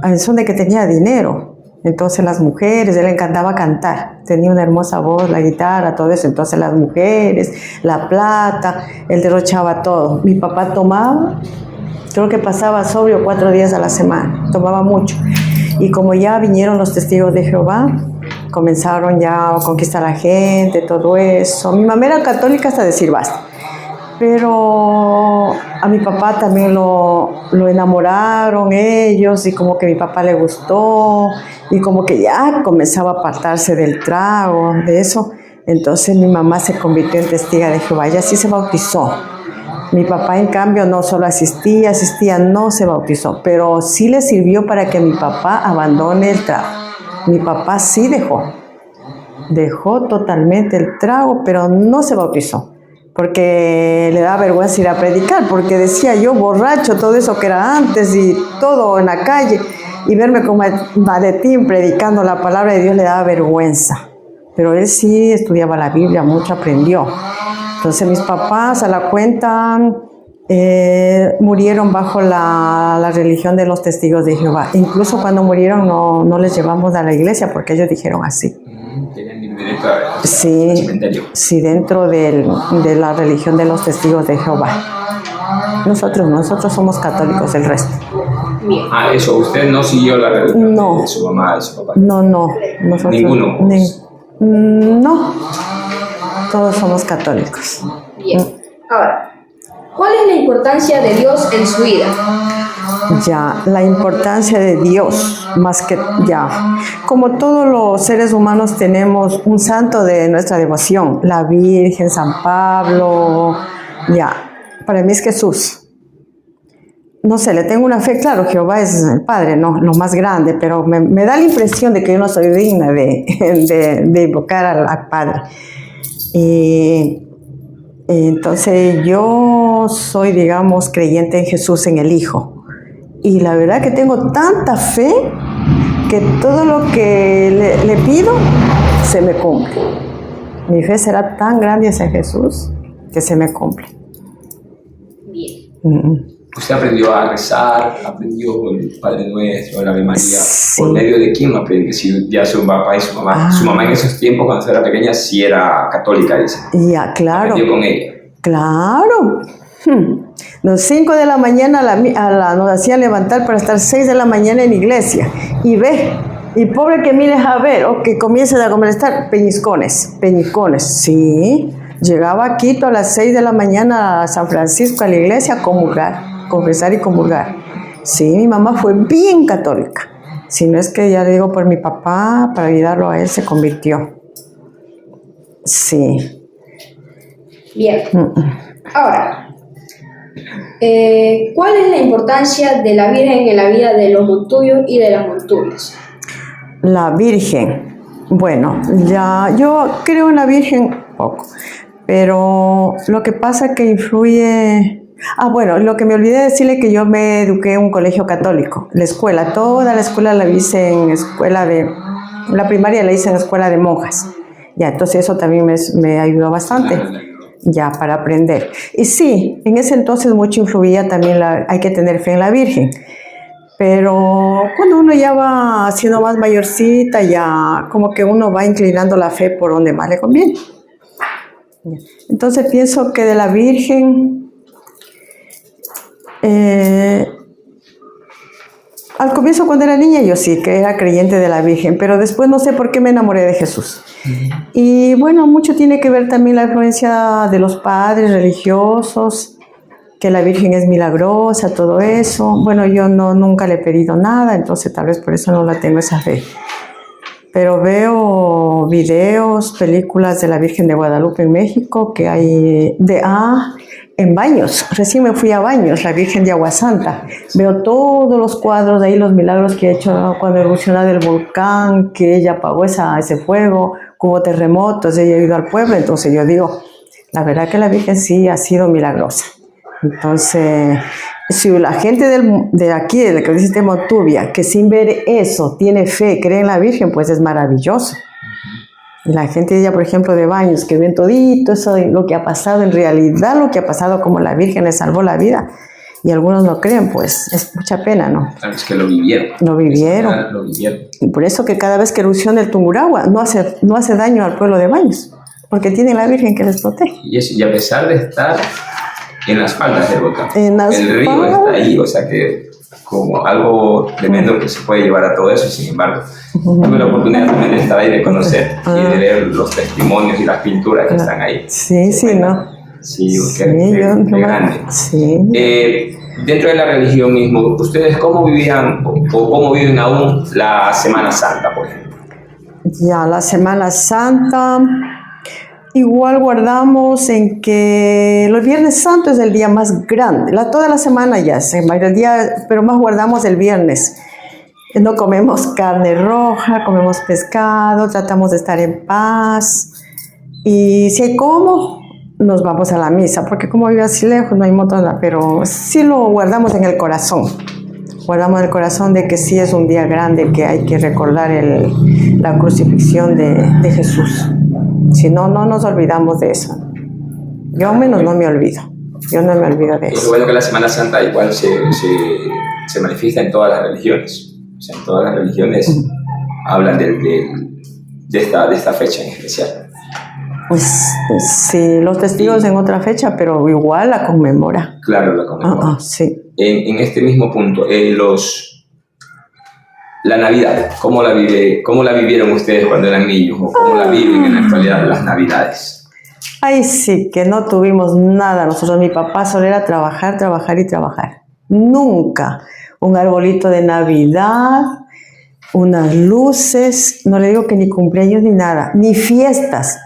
A son de que tenía dinero. Entonces las mujeres, él le encantaba cantar, tenía una hermosa voz, la guitarra, todo eso. Entonces las mujeres, la plata, él derrochaba todo. Mi papá tomaba, creo que pasaba sobrio 4 días a la semana, tomaba mucho. Y como ya vinieron los testigos de Jehová, comenzaron ya a conquistar a la gente, todo eso. Mi mamá era católica hasta decir basta. Pero a mi papá también lo enamoraron ellos, y como que a mi papá le gustó, y como que ya comenzaba a apartarse del trago, de eso. Entonces mi mamá se convirtió en testiga de Jehová, ella sí se bautizó. Mi papá, en cambio, no solo asistía, no se bautizó, pero sí le sirvió para que mi papá abandone el trago. Mi papá sí dejó totalmente el trago, pero no se bautizó, porque le daba vergüenza ir a predicar, porque decía yo, borracho, todo eso que era antes y todo en la calle, y verme como maletín predicando la palabra de Dios le daba vergüenza. Pero él sí estudiaba la Biblia, mucho aprendió. Entonces mis papás, a la cuenta, murieron bajo la religión de los testigos de Jehová. Incluso cuando murieron no les llevamos a la iglesia, porque ellos dijeron así. Sí, dentro de la religión de los testigos de Jehová. Nosotros somos católicos, el resto. Eso, usted no siguió la religión de su mamá, de su papá. No. Nosotros, ¿Ninguno? No. Todos somos católicos. Bien. Ahora, ¿cuál es la importancia de Dios en su vida? Ya, la importancia de Dios, más que ya. Como todos los seres humanos tenemos un santo de nuestra devoción, la Virgen, San Pablo, ya. Para mí es Jesús. No sé, le tengo una fe, claro, Jehová es el Padre, no, lo más grande, pero me da la impresión de que yo no soy digna de invocar al Padre. Y entonces yo soy, digamos, creyente en Jesús, en el Hijo. Y la verdad que tengo tanta fe que todo lo que le pido se me cumple. Mi fe será tan grande hacia Jesús que se me cumple. Bien. ¿Usted aprendió a rezar? ¿Aprendió el Padre Nuestro, el Ave María? Sí. ¿Por medio de quién lo aprendió? Si ya su papá y su mamá. Su mamá en esos tiempos, cuando era pequeña, sí era católica, dice. Ya, claro. ¿Aprendió con ella? Claro. Los 5 de la mañana nos hacían levantar para estar 6 de la mañana en iglesia. Y ve, y pobre que mires a ver, o que comiences a molestar, peñiscones, sí. Llegaba a Quito a las 6 de la mañana a San Francisco, a la iglesia, a comulgar, confesar y comulgar. Sí, mi mamá fue bien católica. Si no es que, ya le digo, por mi papá, para ayudarlo a él, se convirtió. Sí. Bien. Ahora, ¿cuál es la importancia de la Virgen en la vida de los Montuyos y de las Montuyas? La Virgen. Bueno, ya yo creo en la Virgen poco, pero lo que pasa que influye... bueno, lo que me olvidé decirle que yo me eduqué en un colegio católico, la escuela, toda la escuela la hice en escuela la primaria la hice en escuela de monjas. Ya, entonces eso también me ayudó bastante. Ya, para aprender. Y sí, en ese entonces mucho influía también, hay que tener fe en la Virgen. Pero cuando uno ya va siendo más mayorcita, ya como que uno va inclinando la fe por donde más le conviene. Entonces pienso que de la Virgen, al comienzo cuando era niña yo sí que era creyente de la Virgen, pero después no sé por qué me enamoré de Jesús. Y bueno, mucho tiene que ver también la influencia de los padres religiosos, que la Virgen es milagrosa, todo eso. Bueno, yo nunca le he pedido nada, entonces tal vez por eso no la tengo esa fe. Pero veo videos, películas de la Virgen de Guadalupe en México, que hay en Baños. Recién me fui a Baños, la Virgen de Agua Santa. Veo todos los cuadros de ahí, los milagros que ha hecho cuando erupcionó el volcán, que ella apagó ese fuego, hubo terremotos, ella ha ido al pueblo. Entonces yo digo, la verdad que la Virgen sí ha sido milagrosa. Entonces, si la gente de aquí, de la que dice Montubia, que sin ver eso tiene fe, cree en la Virgen, pues es maravilloso. Y la gente de ella, por ejemplo, de Baños, que ven todito eso, lo que ha pasado, en realidad lo que ha pasado, como la Virgen le salvó la vida, y algunos no creen, pues es mucha pena, ¿no? Claro, es que lo vivieron. Lo vivieron. Y por eso que cada vez que erupciona el Tungurahua, no hace daño al pueblo de Baños, porque tienen la Virgen que les protege. Y a pesar de estar en las faldas del volcán, el río está ahí, o sea que como algo tremendo que se puede llevar a todo eso. Sin embargo, tuve la oportunidad también de estar ahí, de conocer y de leer los testimonios y las pinturas que están ahí. Sí, sí, ¿no? Sí, qué grande. Sí. Dentro de la religión mismo, ¿ustedes cómo vivían o cómo viven aún la Semana Santa, por ejemplo? Ya, la Semana Santa... Igual guardamos en que el Viernes Santo es el día más grande, toda la semana ya, pero más guardamos el viernes. No comemos carne roja, comemos pescado, tratamos de estar en paz. Y si hay como, nos vamos a la misa, porque como vivo así lejos, no hay montón, pero sí lo guardamos en el corazón. Guardamos en el corazón de que sí es un día grande, que hay que recordar la crucifixión de Jesús. Si no, no nos olvidamos de eso. Yo al menos no me olvido. Yo no me olvido de eso. Es bueno que la Semana Santa igual se manifiesta en todas las religiones. O sea, en todas las religiones hablan de esta fecha en especial. Pues, sí, los testigos en otra fecha, pero igual la conmemora. Claro, la conmemora. Sí. En este mismo punto, la Navidad, ¿cómo la vivieron ustedes cuando eran niños? ¿O cómo la viven en la actualidad las Navidades? Ay, sí, que no tuvimos nada. Nosotros, mi papá solo era trabajar, trabajar y trabajar. Nunca un arbolito de Navidad, unas luces, no le digo que ni cumpleaños ni nada, ni fiestas,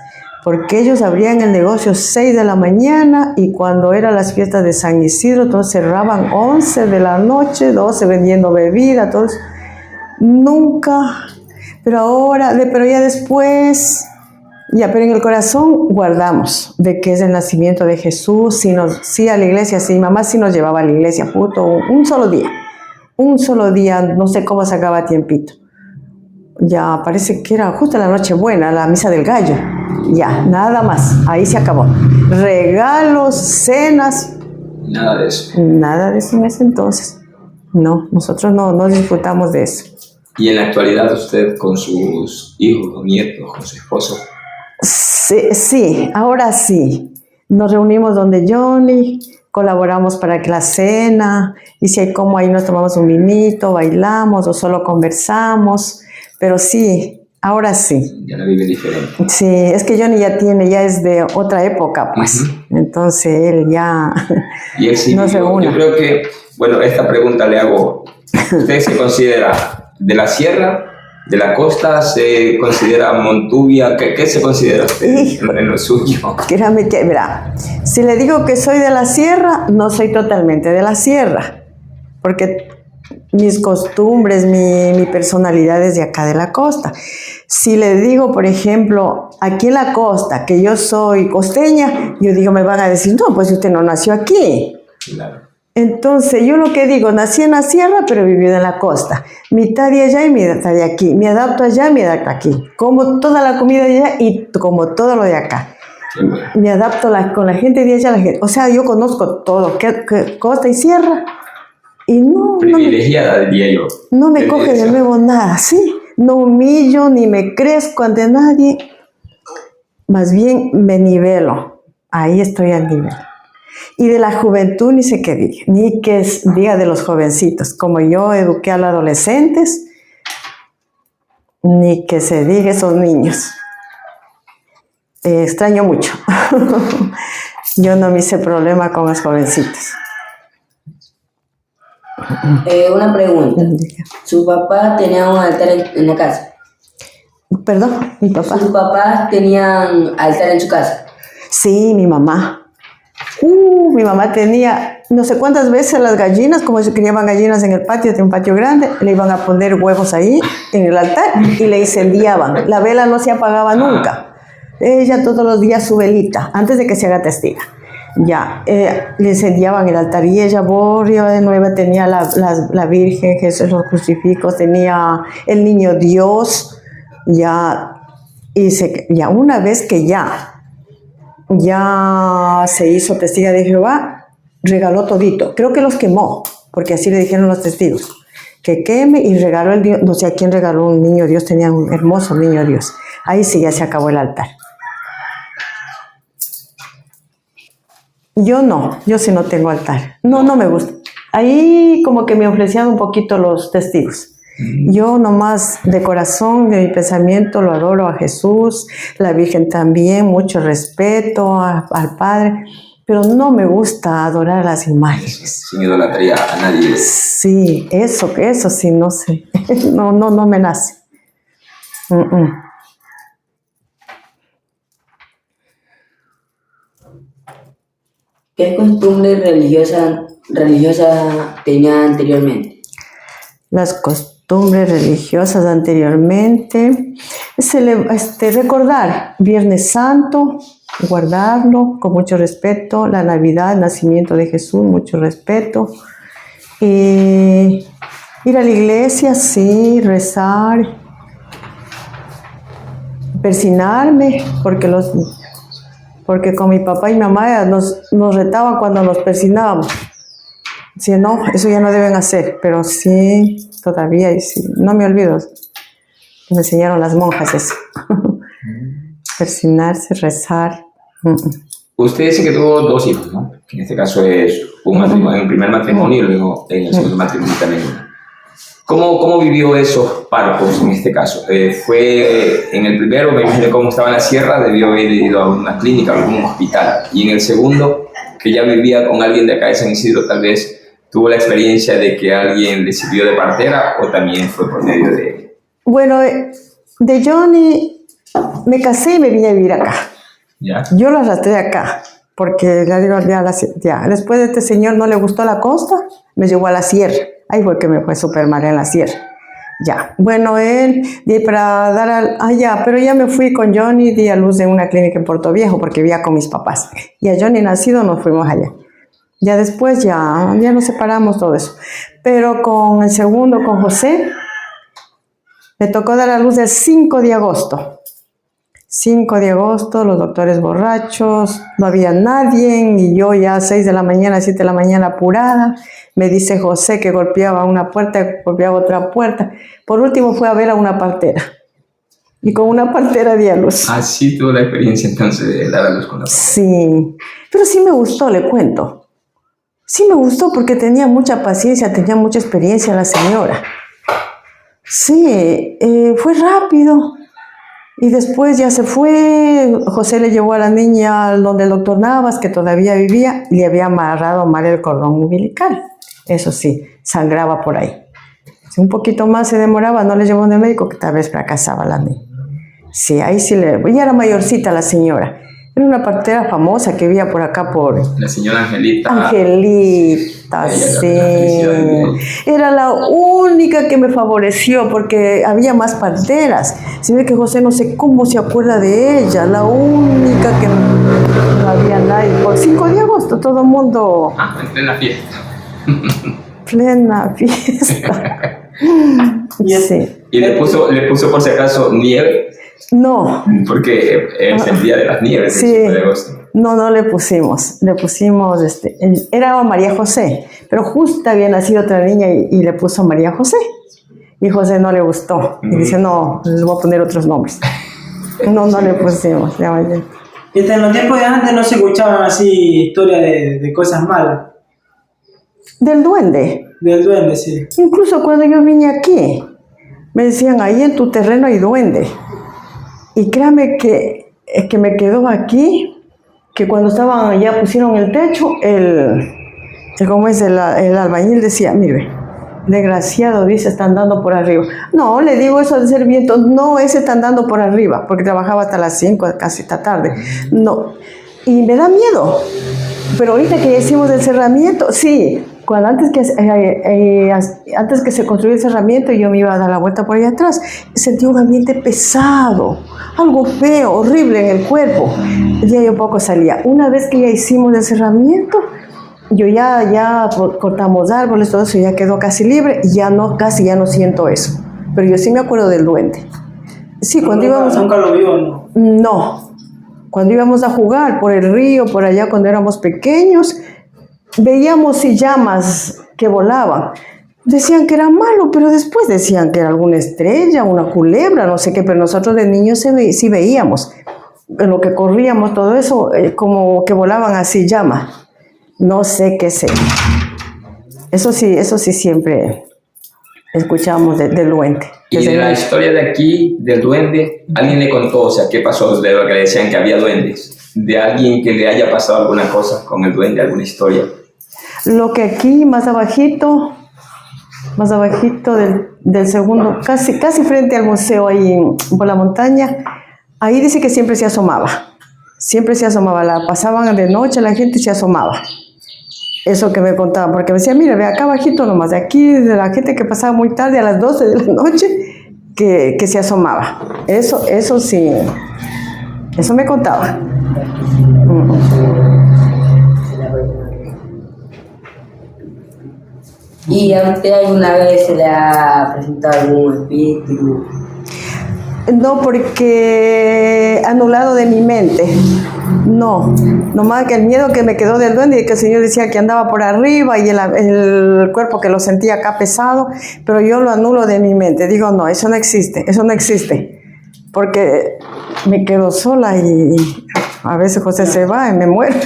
porque ellos abrían el negocio 6 de la mañana y cuando eran las fiestas de San Isidro, todos cerraban 11 de la noche, 12 vendiendo bebida, todos. Nunca, pero ya después, pero en el corazón guardamos de que es el nacimiento de Jesús, sí a la iglesia, sí, mamá sí nos llevaba a la iglesia, un solo día, no sé cómo sacaba tiempito. Ya parece que era justo la Nochebuena, la misa del gallo. Ya, nada más, ahí se acabó. Regalos, cenas. Nada de eso. Nada de eso en ese entonces. No, nosotros no disfrutamos de eso. ¿Y en la actualidad usted con sus hijos o nietos, con su esposo? Sí, ahora sí. Nos reunimos donde Johnny, colaboramos para que la cena, y si hay como ahí nos tomamos un vinito, bailamos o solo conversamos. Pero sí, ahora sí. Ya la vive diferente. Sí, es que Johnny ya es de otra época, pues. Entonces él ya Y él sí no se une. Yo creo que, bueno, esta pregunta le hago. ¿Usted se considera de la sierra, de la costa, se considera Montubia? ¿Qué se considera usted en lo suyo? Créame que, mira, si le digo que soy de la sierra, no soy totalmente de la sierra, porque mis costumbres, mi personalidad es de acá de la costa. Si le digo, por ejemplo, aquí en la costa, que yo soy costeña, yo digo, me van a decir, no, pues usted no nació aquí. Claro. Entonces, yo lo que digo, nací en la sierra, pero he vivido en la costa. Mitad de allá y mitad de aquí. Me adapto allá, me adapto aquí. Como toda la comida de allá y como todo lo de acá. Bueno. Me adapto con la gente de allá. O sea, yo conozco todo, costa y sierra. Y privilegiada, diría yo. No me coge de nuevo nada, ¿sí? No humillo ni me crezco ante nadie. Más bien me nivelo. Ahí estoy al nivel. Y de la juventud ni sé qué diga, ni que diga de los jovencitos. Como yo eduqué a los adolescentes, ni que se diga esos niños. Extraño mucho. Yo no me hice problema con los jovencitos. Una pregunta. ¿Su papá tenía un altar en la casa? ¿Perdón? ¿Mi papá? ¿Sus papás tenían altar en su casa? Sí, mi mamá. Mi mamá tenía no sé cuántas veces las gallinas, como se criaban gallinas en el patio, de un patio grande, le iban a poner huevos ahí en el altar y le incendiaban. La vela no se apagaba nunca. Ella todos los días su velita, antes de que se haga testiga. Ya, le incendiaban el altar y ella borrió de nuevo, tenía la Virgen, Jesús, los crucifijos, tenía el niño Dios, ya una vez que ya se hizo testiga de Jehová, regaló todito, creo que los quemó, porque así le dijeron los testigos, que queme, y regaló el Dios, no sé a quién regaló un niño Dios, tenía un hermoso niño Dios, ahí sí ya se acabó el altar. Yo sí no tengo altar. No me gusta. Ahí como que me ofrecían un poquito los testigos. Yo nomás de corazón, de mi pensamiento, lo adoro a Jesús, la Virgen también, mucho respeto al Padre, pero no me gusta adorar las imágenes. Sin idolatría a nadie. Sí, eso sí, no sé. No me nace. ¿Qué costumbre religiosa tenía anteriormente? Las costumbres religiosas anteriormente, recordar Viernes Santo, guardarlo con mucho respeto, la Navidad, el nacimiento de Jesús, mucho respeto, ir a la iglesia, sí, rezar, persinarme, porque con mi papá y mi mamá nos retaban cuando nos persinábamos. Sí, no, eso ya no deben hacer, pero sí, todavía, y sí, no me olvido, me enseñaron las monjas eso. Persinarse, rezar. Usted dice que tuvo 2 hijos, ¿no? En este caso es un matrimonio, un primer matrimonio y luego en el segundo matrimonio también. ¿Cómo vivió esos partos en este caso? ¿Fue en el primero, me imagino cómo estaba en la sierra, debió haber ido a una clínica o a algún hospital? Y en el segundo, que ya vivía con alguien de acá de San Isidro, tal vez tuvo la experiencia de que alguien le sirvió de partera o también fue por medio de... Bueno, de Johnny me casé y me vine a vivir acá. ¿Ya? Yo lo arrastré acá, porque ya, después de este señor no le gustó la costa, me llevó a la sierra. Ahí fue que me fue súper mal en la sierra. Ya, bueno, él, para dar pero ya me fui con Johnny, di a luz en una clínica en Puerto Viejo, porque vivía con mis papás. Y a Johnny nacido nos fuimos allá. Ya después ya nos separamos todo eso. Pero con el segundo, con José, me tocó dar a luz el 5 de agosto. 5 de agosto, los doctores borrachos, no había nadie, y yo ya a 6 de la mañana, 7 de la mañana apurada. Me dice José que golpeaba una puerta, golpeaba otra puerta. Por último fue a ver a una partera. Y con una partera di a luz. Así tuvo la experiencia entonces de dar a luz con la partera. Sí, pero sí me gustó, le cuento. Sí me gustó porque tenía mucha paciencia, tenía mucha experiencia la señora. Sí, fue rápido. Y después ya se fue, José le llevó a la niña donde el doctor Navas, que todavía vivía, y le había amarrado mal el cordón umbilical. Eso sí, sangraba por ahí. Si un poquito más se demoraba, no le llevó al médico, que tal vez fracasaba la niña. Sí, ahí sí ya era mayorcita la señora. Era una partera famosa que vivía por acá por... La señora Angelita. Angelita, sí. Era la única que me favoreció porque había más parteras. Se ve que José no sé cómo se acuerda de ella. La única que no había nadie. Por 5 de agosto todo el mundo... En plena fiesta. Plena fiesta. Sí. ¿Y le puso por si acaso nieve? No. Porque es el día de las nieves, Sí. el 5 de agosto. No le pusimos, era María José, pero justo había nacido otra niña y le puso María José. Y José no le gustó, y dice, no, les voy a poner otros nombres. No le pusimos. En los tiempos de antes no se escuchaban así historias de cosas malas. Del duende. Del duende, sí. Incluso cuando yo vine aquí, me decían, ahí en tu terreno hay duende. Y créame que me quedó aquí, que cuando estaban allá pusieron el techo, el albañil decía, mire, desgraciado, dice, está andando por arriba. No, le digo eso de ser viento, no, ese está andando por arriba, porque trabajaba hasta las 5, casi esta tarde. No, y me da miedo. Pero ahorita que ya hicimos el cerramiento, sí, antes que se construyó el cerramiento, yo me iba a dar la vuelta por ahí atrás, sentí un ambiente pesado, algo feo, horrible en el cuerpo. Ya yo poco salía. Una vez que ya hicimos el cerramiento, yo ya cortamos árboles, todo eso ya quedó casi libre, y casi ya no siento eso. Pero yo sí me acuerdo del duende. Sí, ¿Nunca lo vio, no? No. Cuando íbamos a jugar por el río, por allá cuando éramos pequeños, veíamos llamas que volaban. Decían que era malo, pero después decían que era alguna estrella, una culebra, no sé qué, pero nosotros de niños sí veíamos. En lo que corríamos, todo eso, como que volaban así llamas. No sé qué sé. Eso sí siempre escuchábamos del duende. Y de la historia de aquí, del duende, alguien le contó, o sea, qué pasó de lo que le decían que había duendes. De alguien que le haya pasado alguna cosa con el duende, alguna historia. Lo que aquí, más abajito del segundo, casi frente al museo, ahí por la montaña, ahí dice que siempre se asomaba. Siempre se asomaba, la pasaban de noche, la gente se asomaba. Eso que me contaban, porque me decían, mira, ve acá abajito nomás, de aquí, de la gente que pasaba muy tarde, a las 12 de la noche, que se asomaba. Eso sí, eso me contaba. ¿Y a usted alguna vez se le ha presentado algún espíritu? No, porque anulado de mi mente. No, nomás que el miedo que me quedó del duende y que el Señor decía que andaba por arriba y el cuerpo que lo sentía acá pesado, pero yo lo anulo de mi mente. Digo, no, eso no existe. Porque me quedo sola y a veces José se va y me muero.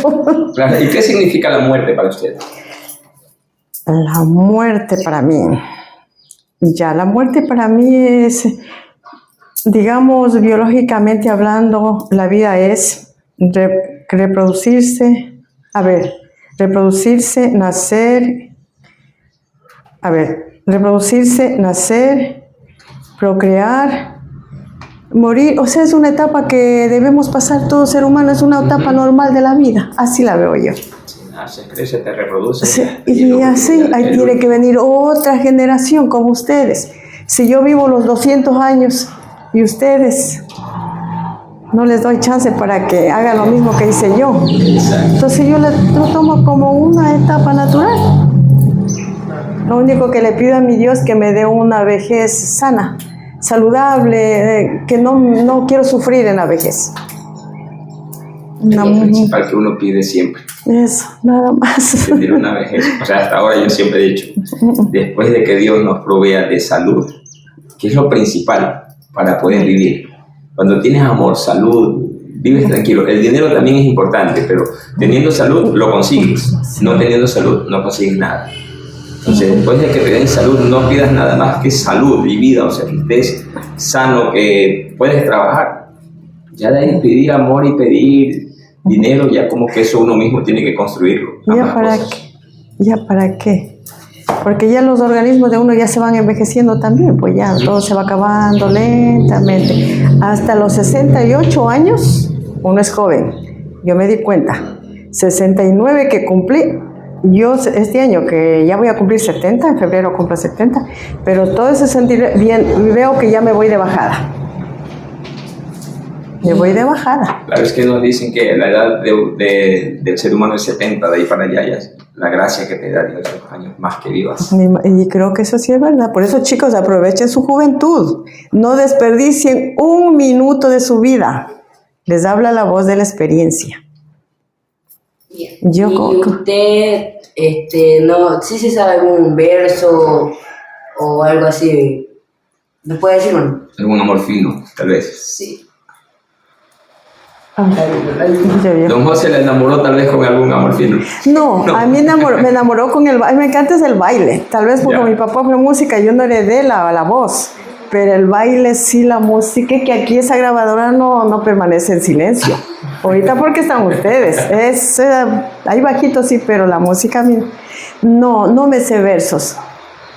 Claro. ¿Y qué significa la muerte para usted? La muerte para mí. La muerte para mí es, digamos, biológicamente hablando, la vida es reproducirse, nacer A ver, reproducirse, nacer, procrear, morir. O sea, es una etapa que debemos pasar todo ser humano, es una etapa normal de la vida. Así la veo yo. Naces, creces, te reproduces. Sí, y así, ahí tiene que venir otra generación como ustedes. Si yo vivo los 200 años y ustedes no les doy chance para que hagan lo mismo que hice yo, entonces yo lo tomo como una etapa natural. Lo único que le pido a mi Dios es que me dé una vejez sana, saludable, que no quiero sufrir en la vejez. Es lo principal que uno pide siempre. Eso, nada más. Tener una vejez. O sea, hasta ahora yo siempre he dicho, después de que Dios nos provea de salud, que es lo principal para poder vivir. Cuando tienes amor, salud, vives tranquilo. El dinero también es importante, pero teniendo salud lo consigues. No teniendo salud no consigues nada. Entonces, después de que te den salud, no pidas nada más que salud y vida, o sea, que estés sano, que puedes trabajar. Ya de ahí pedir amor y pedir dinero, ya como que eso uno mismo tiene que construirlo. ¿Ya para qué? ¿Ya para qué? Porque ya los organismos de uno ya se van envejeciendo también, pues ya todo se va acabando lentamente. Hasta los 68 años uno es joven. Yo me di cuenta. 69 que cumplí. Yo este año que ya voy a cumplir 70, en febrero cumplo 70, pero todo ese sentir bien, veo que ya me voy de bajada. Me voy de bajada. Claro, es que nos dicen que la edad del ser humano es 70, de ahí para allá ya es la gracia que te da Dios, los años más que vivas. Y creo que eso sí es verdad. Por eso, chicos, aprovechen su juventud. No desperdicien un minuto de su vida. Les habla la voz de la experiencia. Bien. Yo ¿Y como- usted, no, sí se sabe algún verso o algo así? ¿Me puede decir uno? Algún amor fino, tal vez. Sí. Don José le enamoró tal vez con algún amor fino. No, a mí me enamoró con el baile. Me encanta es el baile. Tal vez porque Ya. mi papá fue música, yo no heredé la voz. Pero el baile sí, la música, que aquí esa grabadora no permanece en silencio. Ahorita porque están ustedes. Ahí bajito sí, pero la música no me sé versos.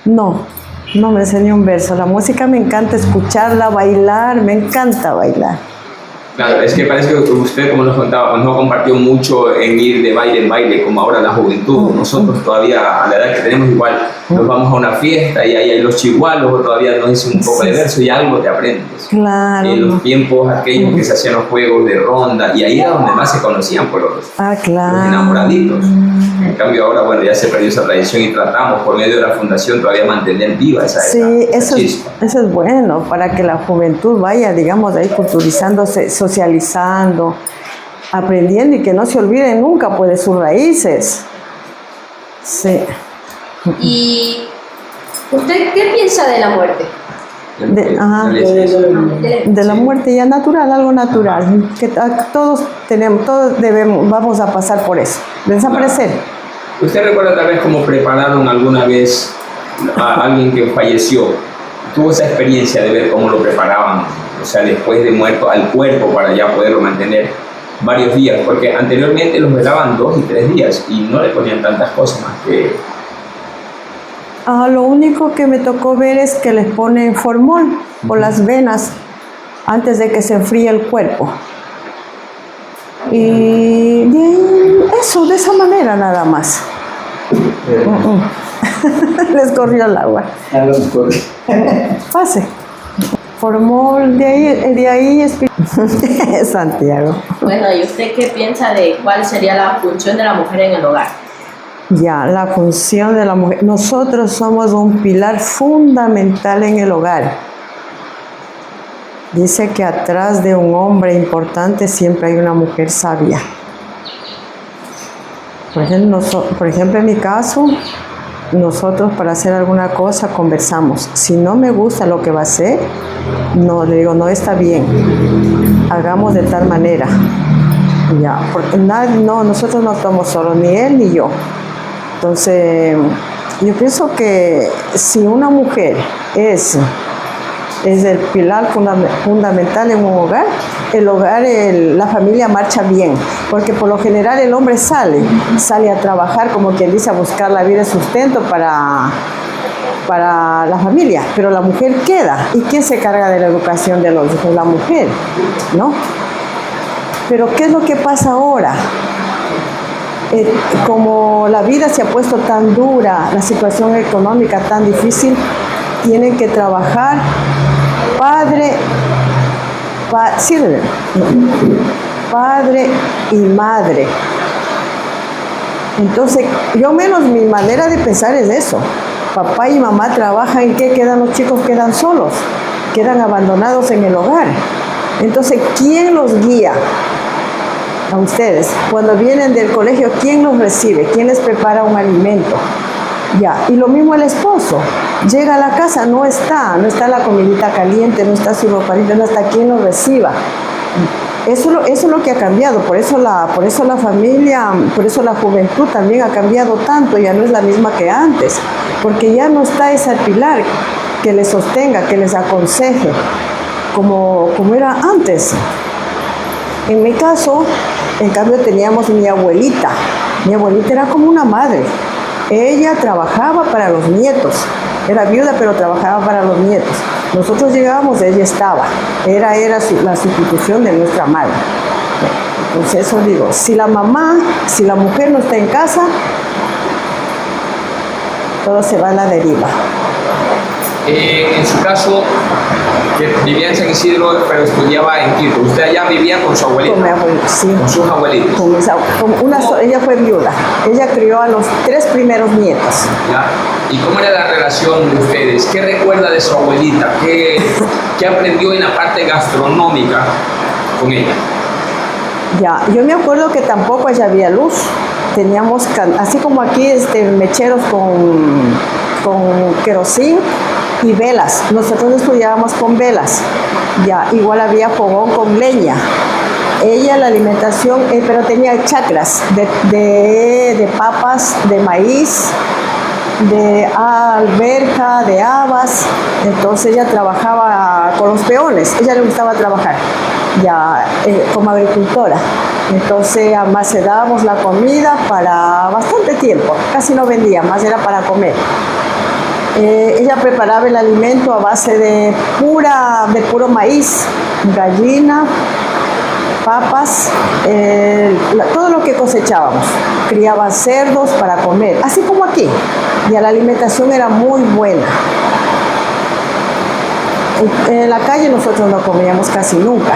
No me sé ni un verso. La música me encanta escucharla, bailar, me encanta bailar. Claro, es que parece que usted, como nos contaba, pues no compartió mucho en ir de baile en baile como ahora la juventud. Nosotros todavía, a la edad que tenemos igual, nos vamos a una fiesta y ahí hay los chigualos, o todavía nos dicen un poco de verso y algo te aprendes. Claro. En los tiempos aquellos que se hacían los juegos de ronda, y ahí era donde más se conocían por los Claro. enamoraditos. En cambio ahora, bueno, ya se perdió esa tradición y tratamos por medio de la fundación todavía mantener viva esa Sí, esa eso chispa. es bueno, para que la juventud vaya, digamos, ahí culturizándose, socializando, aprendiendo y que no se olviden nunca pues de sus raíces. Sí. ¿Y usted qué piensa de la muerte? Ajá. De la muerte ya natural, algo natural, que todos vamos a pasar por eso, desaparecer. ¿Usted recuerda tal vez cómo prepararon alguna vez a alguien que falleció? ¿Tuvo esa experiencia de ver cómo lo preparaban, o sea, después de muerto, al cuerpo para ya poderlo mantener varios días? Porque anteriormente los velaban 2 y 3 días y no le ponían tantas cosas más que... Lo único que me tocó ver es que les ponen formol por las venas antes de que se enfríe el cuerpo. Y de ahí, eso, de esa manera nada más. Les corrió el agua. Pase. Formol, de ahí Santiago. Bueno, ¿y usted qué piensa de cuál sería la función de la mujer en el hogar? Ya, la función de la mujer. Nosotros somos un pilar fundamental en el hogar. Dice que atrás de un hombre importante siempre hay una mujer sabia. Por ejemplo, en mi caso, nosotros para hacer alguna cosa conversamos. Si no me gusta lo que va a hacer, no, le digo, no está bien. Hagamos de tal manera. Ya, porque nosotros no estamos solos, ni él ni yo. Entonces, yo pienso que si una mujer es el pilar fundamental en un hogar, la familia marcha bien, porque por lo general el hombre sale a trabajar, como quien dice, a buscar la vida y sustento para la familia, pero la mujer queda. ¿Y quién se carga de la educación de los hijos? La mujer, ¿no? Pero ¿qué es lo que pasa ahora? Como la vida se ha puesto tan dura, la situación económica tan difícil, tienen que trabajar padre y madre. Entonces, yo menos mi manera de pensar es eso. Papá y mamá trabajan, ¿y qué quedan los chicos? Quedan solos, quedan abandonados en el hogar. Entonces, ¿quién los guía a ustedes? Cuando vienen del colegio, ¿quién los recibe? ¿Quién les prepara un alimento? Ya, y lo mismo el esposo. Llega a la casa, no está la comidita caliente, no está su ropa limpia, no está quien lo reciba. Eso es lo que ha cambiado, por eso la familia, por eso la juventud también ha cambiado tanto, ya no es la misma que antes, porque ya no está ese pilar que les sostenga, que les aconseje, como era antes. En mi caso, en cambio, teníamos mi abuelita era como una madre. Ella trabajaba para los nietos, era viuda pero trabajaba para los nietos. Nosotros llegábamos, ella estaba, era la sustitución de nuestra madre. Entonces eso digo, si la mujer no está en casa, todo se va a la deriva. En su caso, que vivía en San Isidro, pero estudiaba en Quito. ¿Usted allá vivía con su abuelita? Con mi abuelita, sí. ¿Con sus abuelitos? Ella fue viuda. Ella crió a los 3 primeros nietos. ¿Ya? ¿Y cómo era la relación de ustedes? ¿Qué recuerda de su abuelita? ¿Qué aprendió en la parte gastronómica con ella? Ya, yo me acuerdo que tampoco allá había luz. Teníamos, así como aquí, mecheros con querosín y velas. Nosotros estudiábamos con velas. Ya, igual había fogón con leña. Ella, la alimentación, pero tenía chacras de papas, de maíz, de alberja, de habas. Entonces ella trabajaba con los peones. Ella le gustaba trabajar ya como agricultora. Entonces almacenábamos la comida para bastante tiempo. Casi no vendía, más era para comer. Ella preparaba el alimento a base de puro maíz, gallina, papas, todo lo que cosechábamos. Criaban cerdos para comer, así como aquí. Ya la alimentación era muy buena. En la calle nosotros no comíamos casi nunca.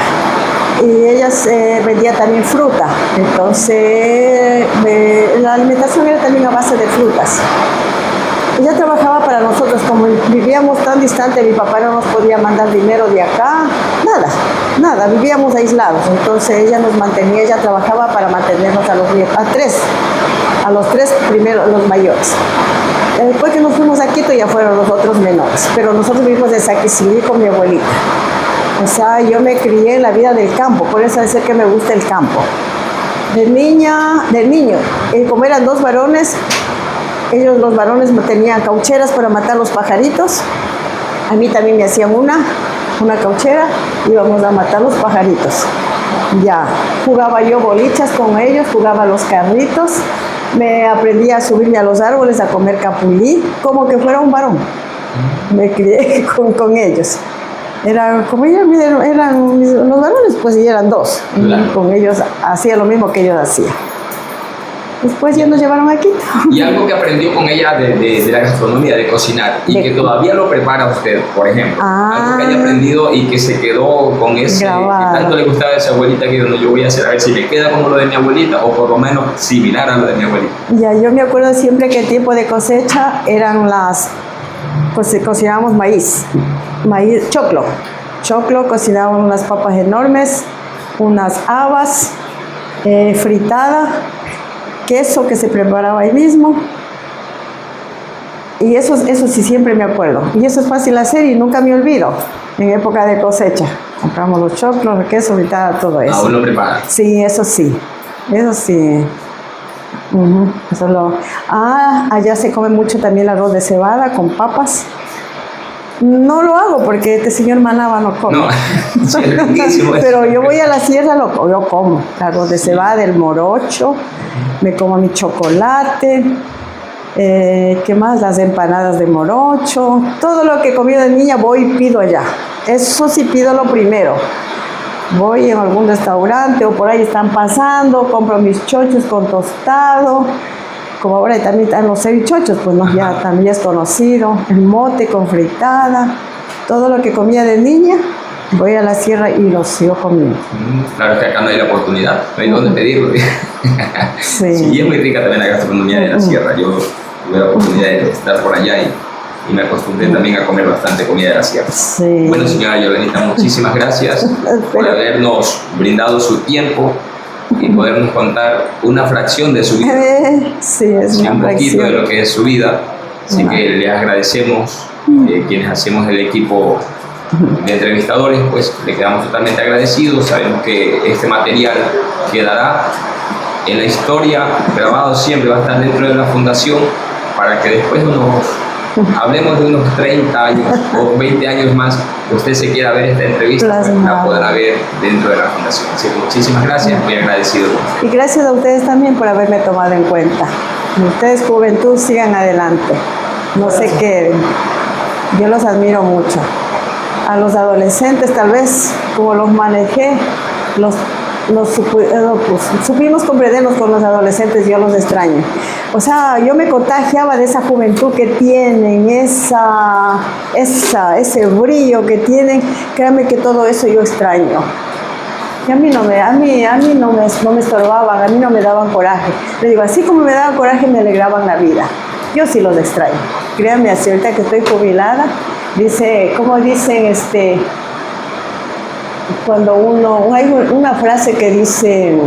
Y ella vendía también fruta. Entonces, la alimentación era también a base de frutas. Ella trabajaba para nosotros, como vivíamos tan distante, mi papá no nos podía mandar dinero de acá, nada, vivíamos aislados. Entonces ella nos mantenía, ella trabajaba para mantenernos a los 3 primeros, los mayores. Después que nos fuimos a Quito ya fueron los otros menores, pero nosotros vivimos en Saquisilí con mi abuelita. O sea, yo me crié en la vida del campo, por eso es que me gusta el campo. Del niño, como eran 2 varones, los varones tenían caucheras para matar los pajaritos. A mí también me hacían una cauchera, íbamos a matar los pajaritos. Ya, jugaba yo bolichas con ellos, jugaba los carritos, me aprendí a subirme a los árboles a comer capulí, como que fuera un varón. Me crié con ellos. Como eran los varones, pues y eran 2. Y con ellos hacía lo mismo que ellos hacían. Después ya nos llevaron aquí. Y algo que aprendió con ella de la gastronomía, de cocinar, y que todavía lo prepara usted, por ejemplo. Algo que haya aprendido y que se quedó con ese, grabado. Que tanto le gustaba a esa abuelita, que yo voy a hacer, a ver si me queda como lo de mi abuelita, o por lo menos similar a lo de mi abuelita. Ya, yo me acuerdo siempre que el tiempo de cosecha eran cocinábamos maíz, choclo, cocinábamos unas papas enormes, unas habas, fritada, queso que se preparaba ahí mismo. Y eso sí siempre me acuerdo. Y eso es fácil hacer y nunca me olvido. En época de cosecha. Compramos los choclos, el queso, fritada, todo eso. Aún lo prepara. Sí, eso sí. Allá se come mucho también el arroz de cebada con papas. No lo hago porque este señor Manaba no come. No, sí, es riquísimo. Pero yo voy a la sierra, yo como arroz de cebada, el morocho, me como mi chocolate, ¿Qué más? Las empanadas de morocho. Todo lo que comí de niña voy y pido allá. Eso sí pido lo primero. Voy en algún restaurante o por ahí están pasando, compro mis chochos con tostado. Como ahora también están los cevichochos, pues no, ya también es conocido. El mote con fritada. Todo lo que comía de niña, voy a la sierra y lo sigo comiendo. Claro, es que acá no hay la oportunidad, no hay dónde pedirlo. Sí. Sí, y es muy rica también la gastronomía de la sierra. Yo tuve la oportunidad de estar por allá y me acostumbré también a comer bastante comida de la sierra. Sí. Bueno, señora Yolenita, muchísimas gracias por habernos brindado su tiempo y podernos contar una fracción de su vida. Sí, es Sí, una un poquito de fracción. lo que es su vida. Así que le agradecemos, quienes hacemos el equipo de entrevistadores, pues le quedamos totalmente agradecidos. Sabemos que este material quedará en la historia, grabado siempre, va a estar dentro de la fundación para que después hablemos de unos 30 años o 20 años más, que usted se quiera ver esta entrevista, pues, la podrá ver dentro de la fundación. Así que muchísimas gracias, muy agradecido. Y gracias a ustedes también por haberme tomado en cuenta. Ustedes, juventud, sigan adelante. No se queden. Yo los admiro mucho. A los adolescentes, tal vez, como los manejé, supimos comprendernos con los adolescentes, yo los extraño. O sea, yo me contagiaba de esa juventud que tienen, ese brillo que tienen. Créanme que todo eso yo extraño. Y a mí no me estorbaban, a mí no me daban coraje. Le digo, así como me daban coraje, me alegraban la vida. Yo sí los extraño. Créanme, así ahorita que estoy jubilada, como dicen, cuando hay una frase que dice,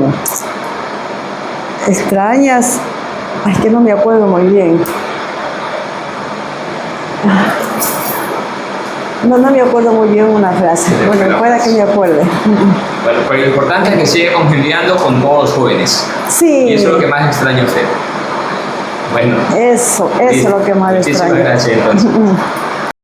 extrañas, ay, que no me acuerdo muy bien. No me acuerdo muy bien una frase. Bueno, pueda que me acuerde. Bueno, pero lo importante es que sigue congeniando con todos los jóvenes. Sí. Y eso es lo que más extraña a usted. Bueno. Eso es lo que más extraño. Muchísimas gracias, entonces.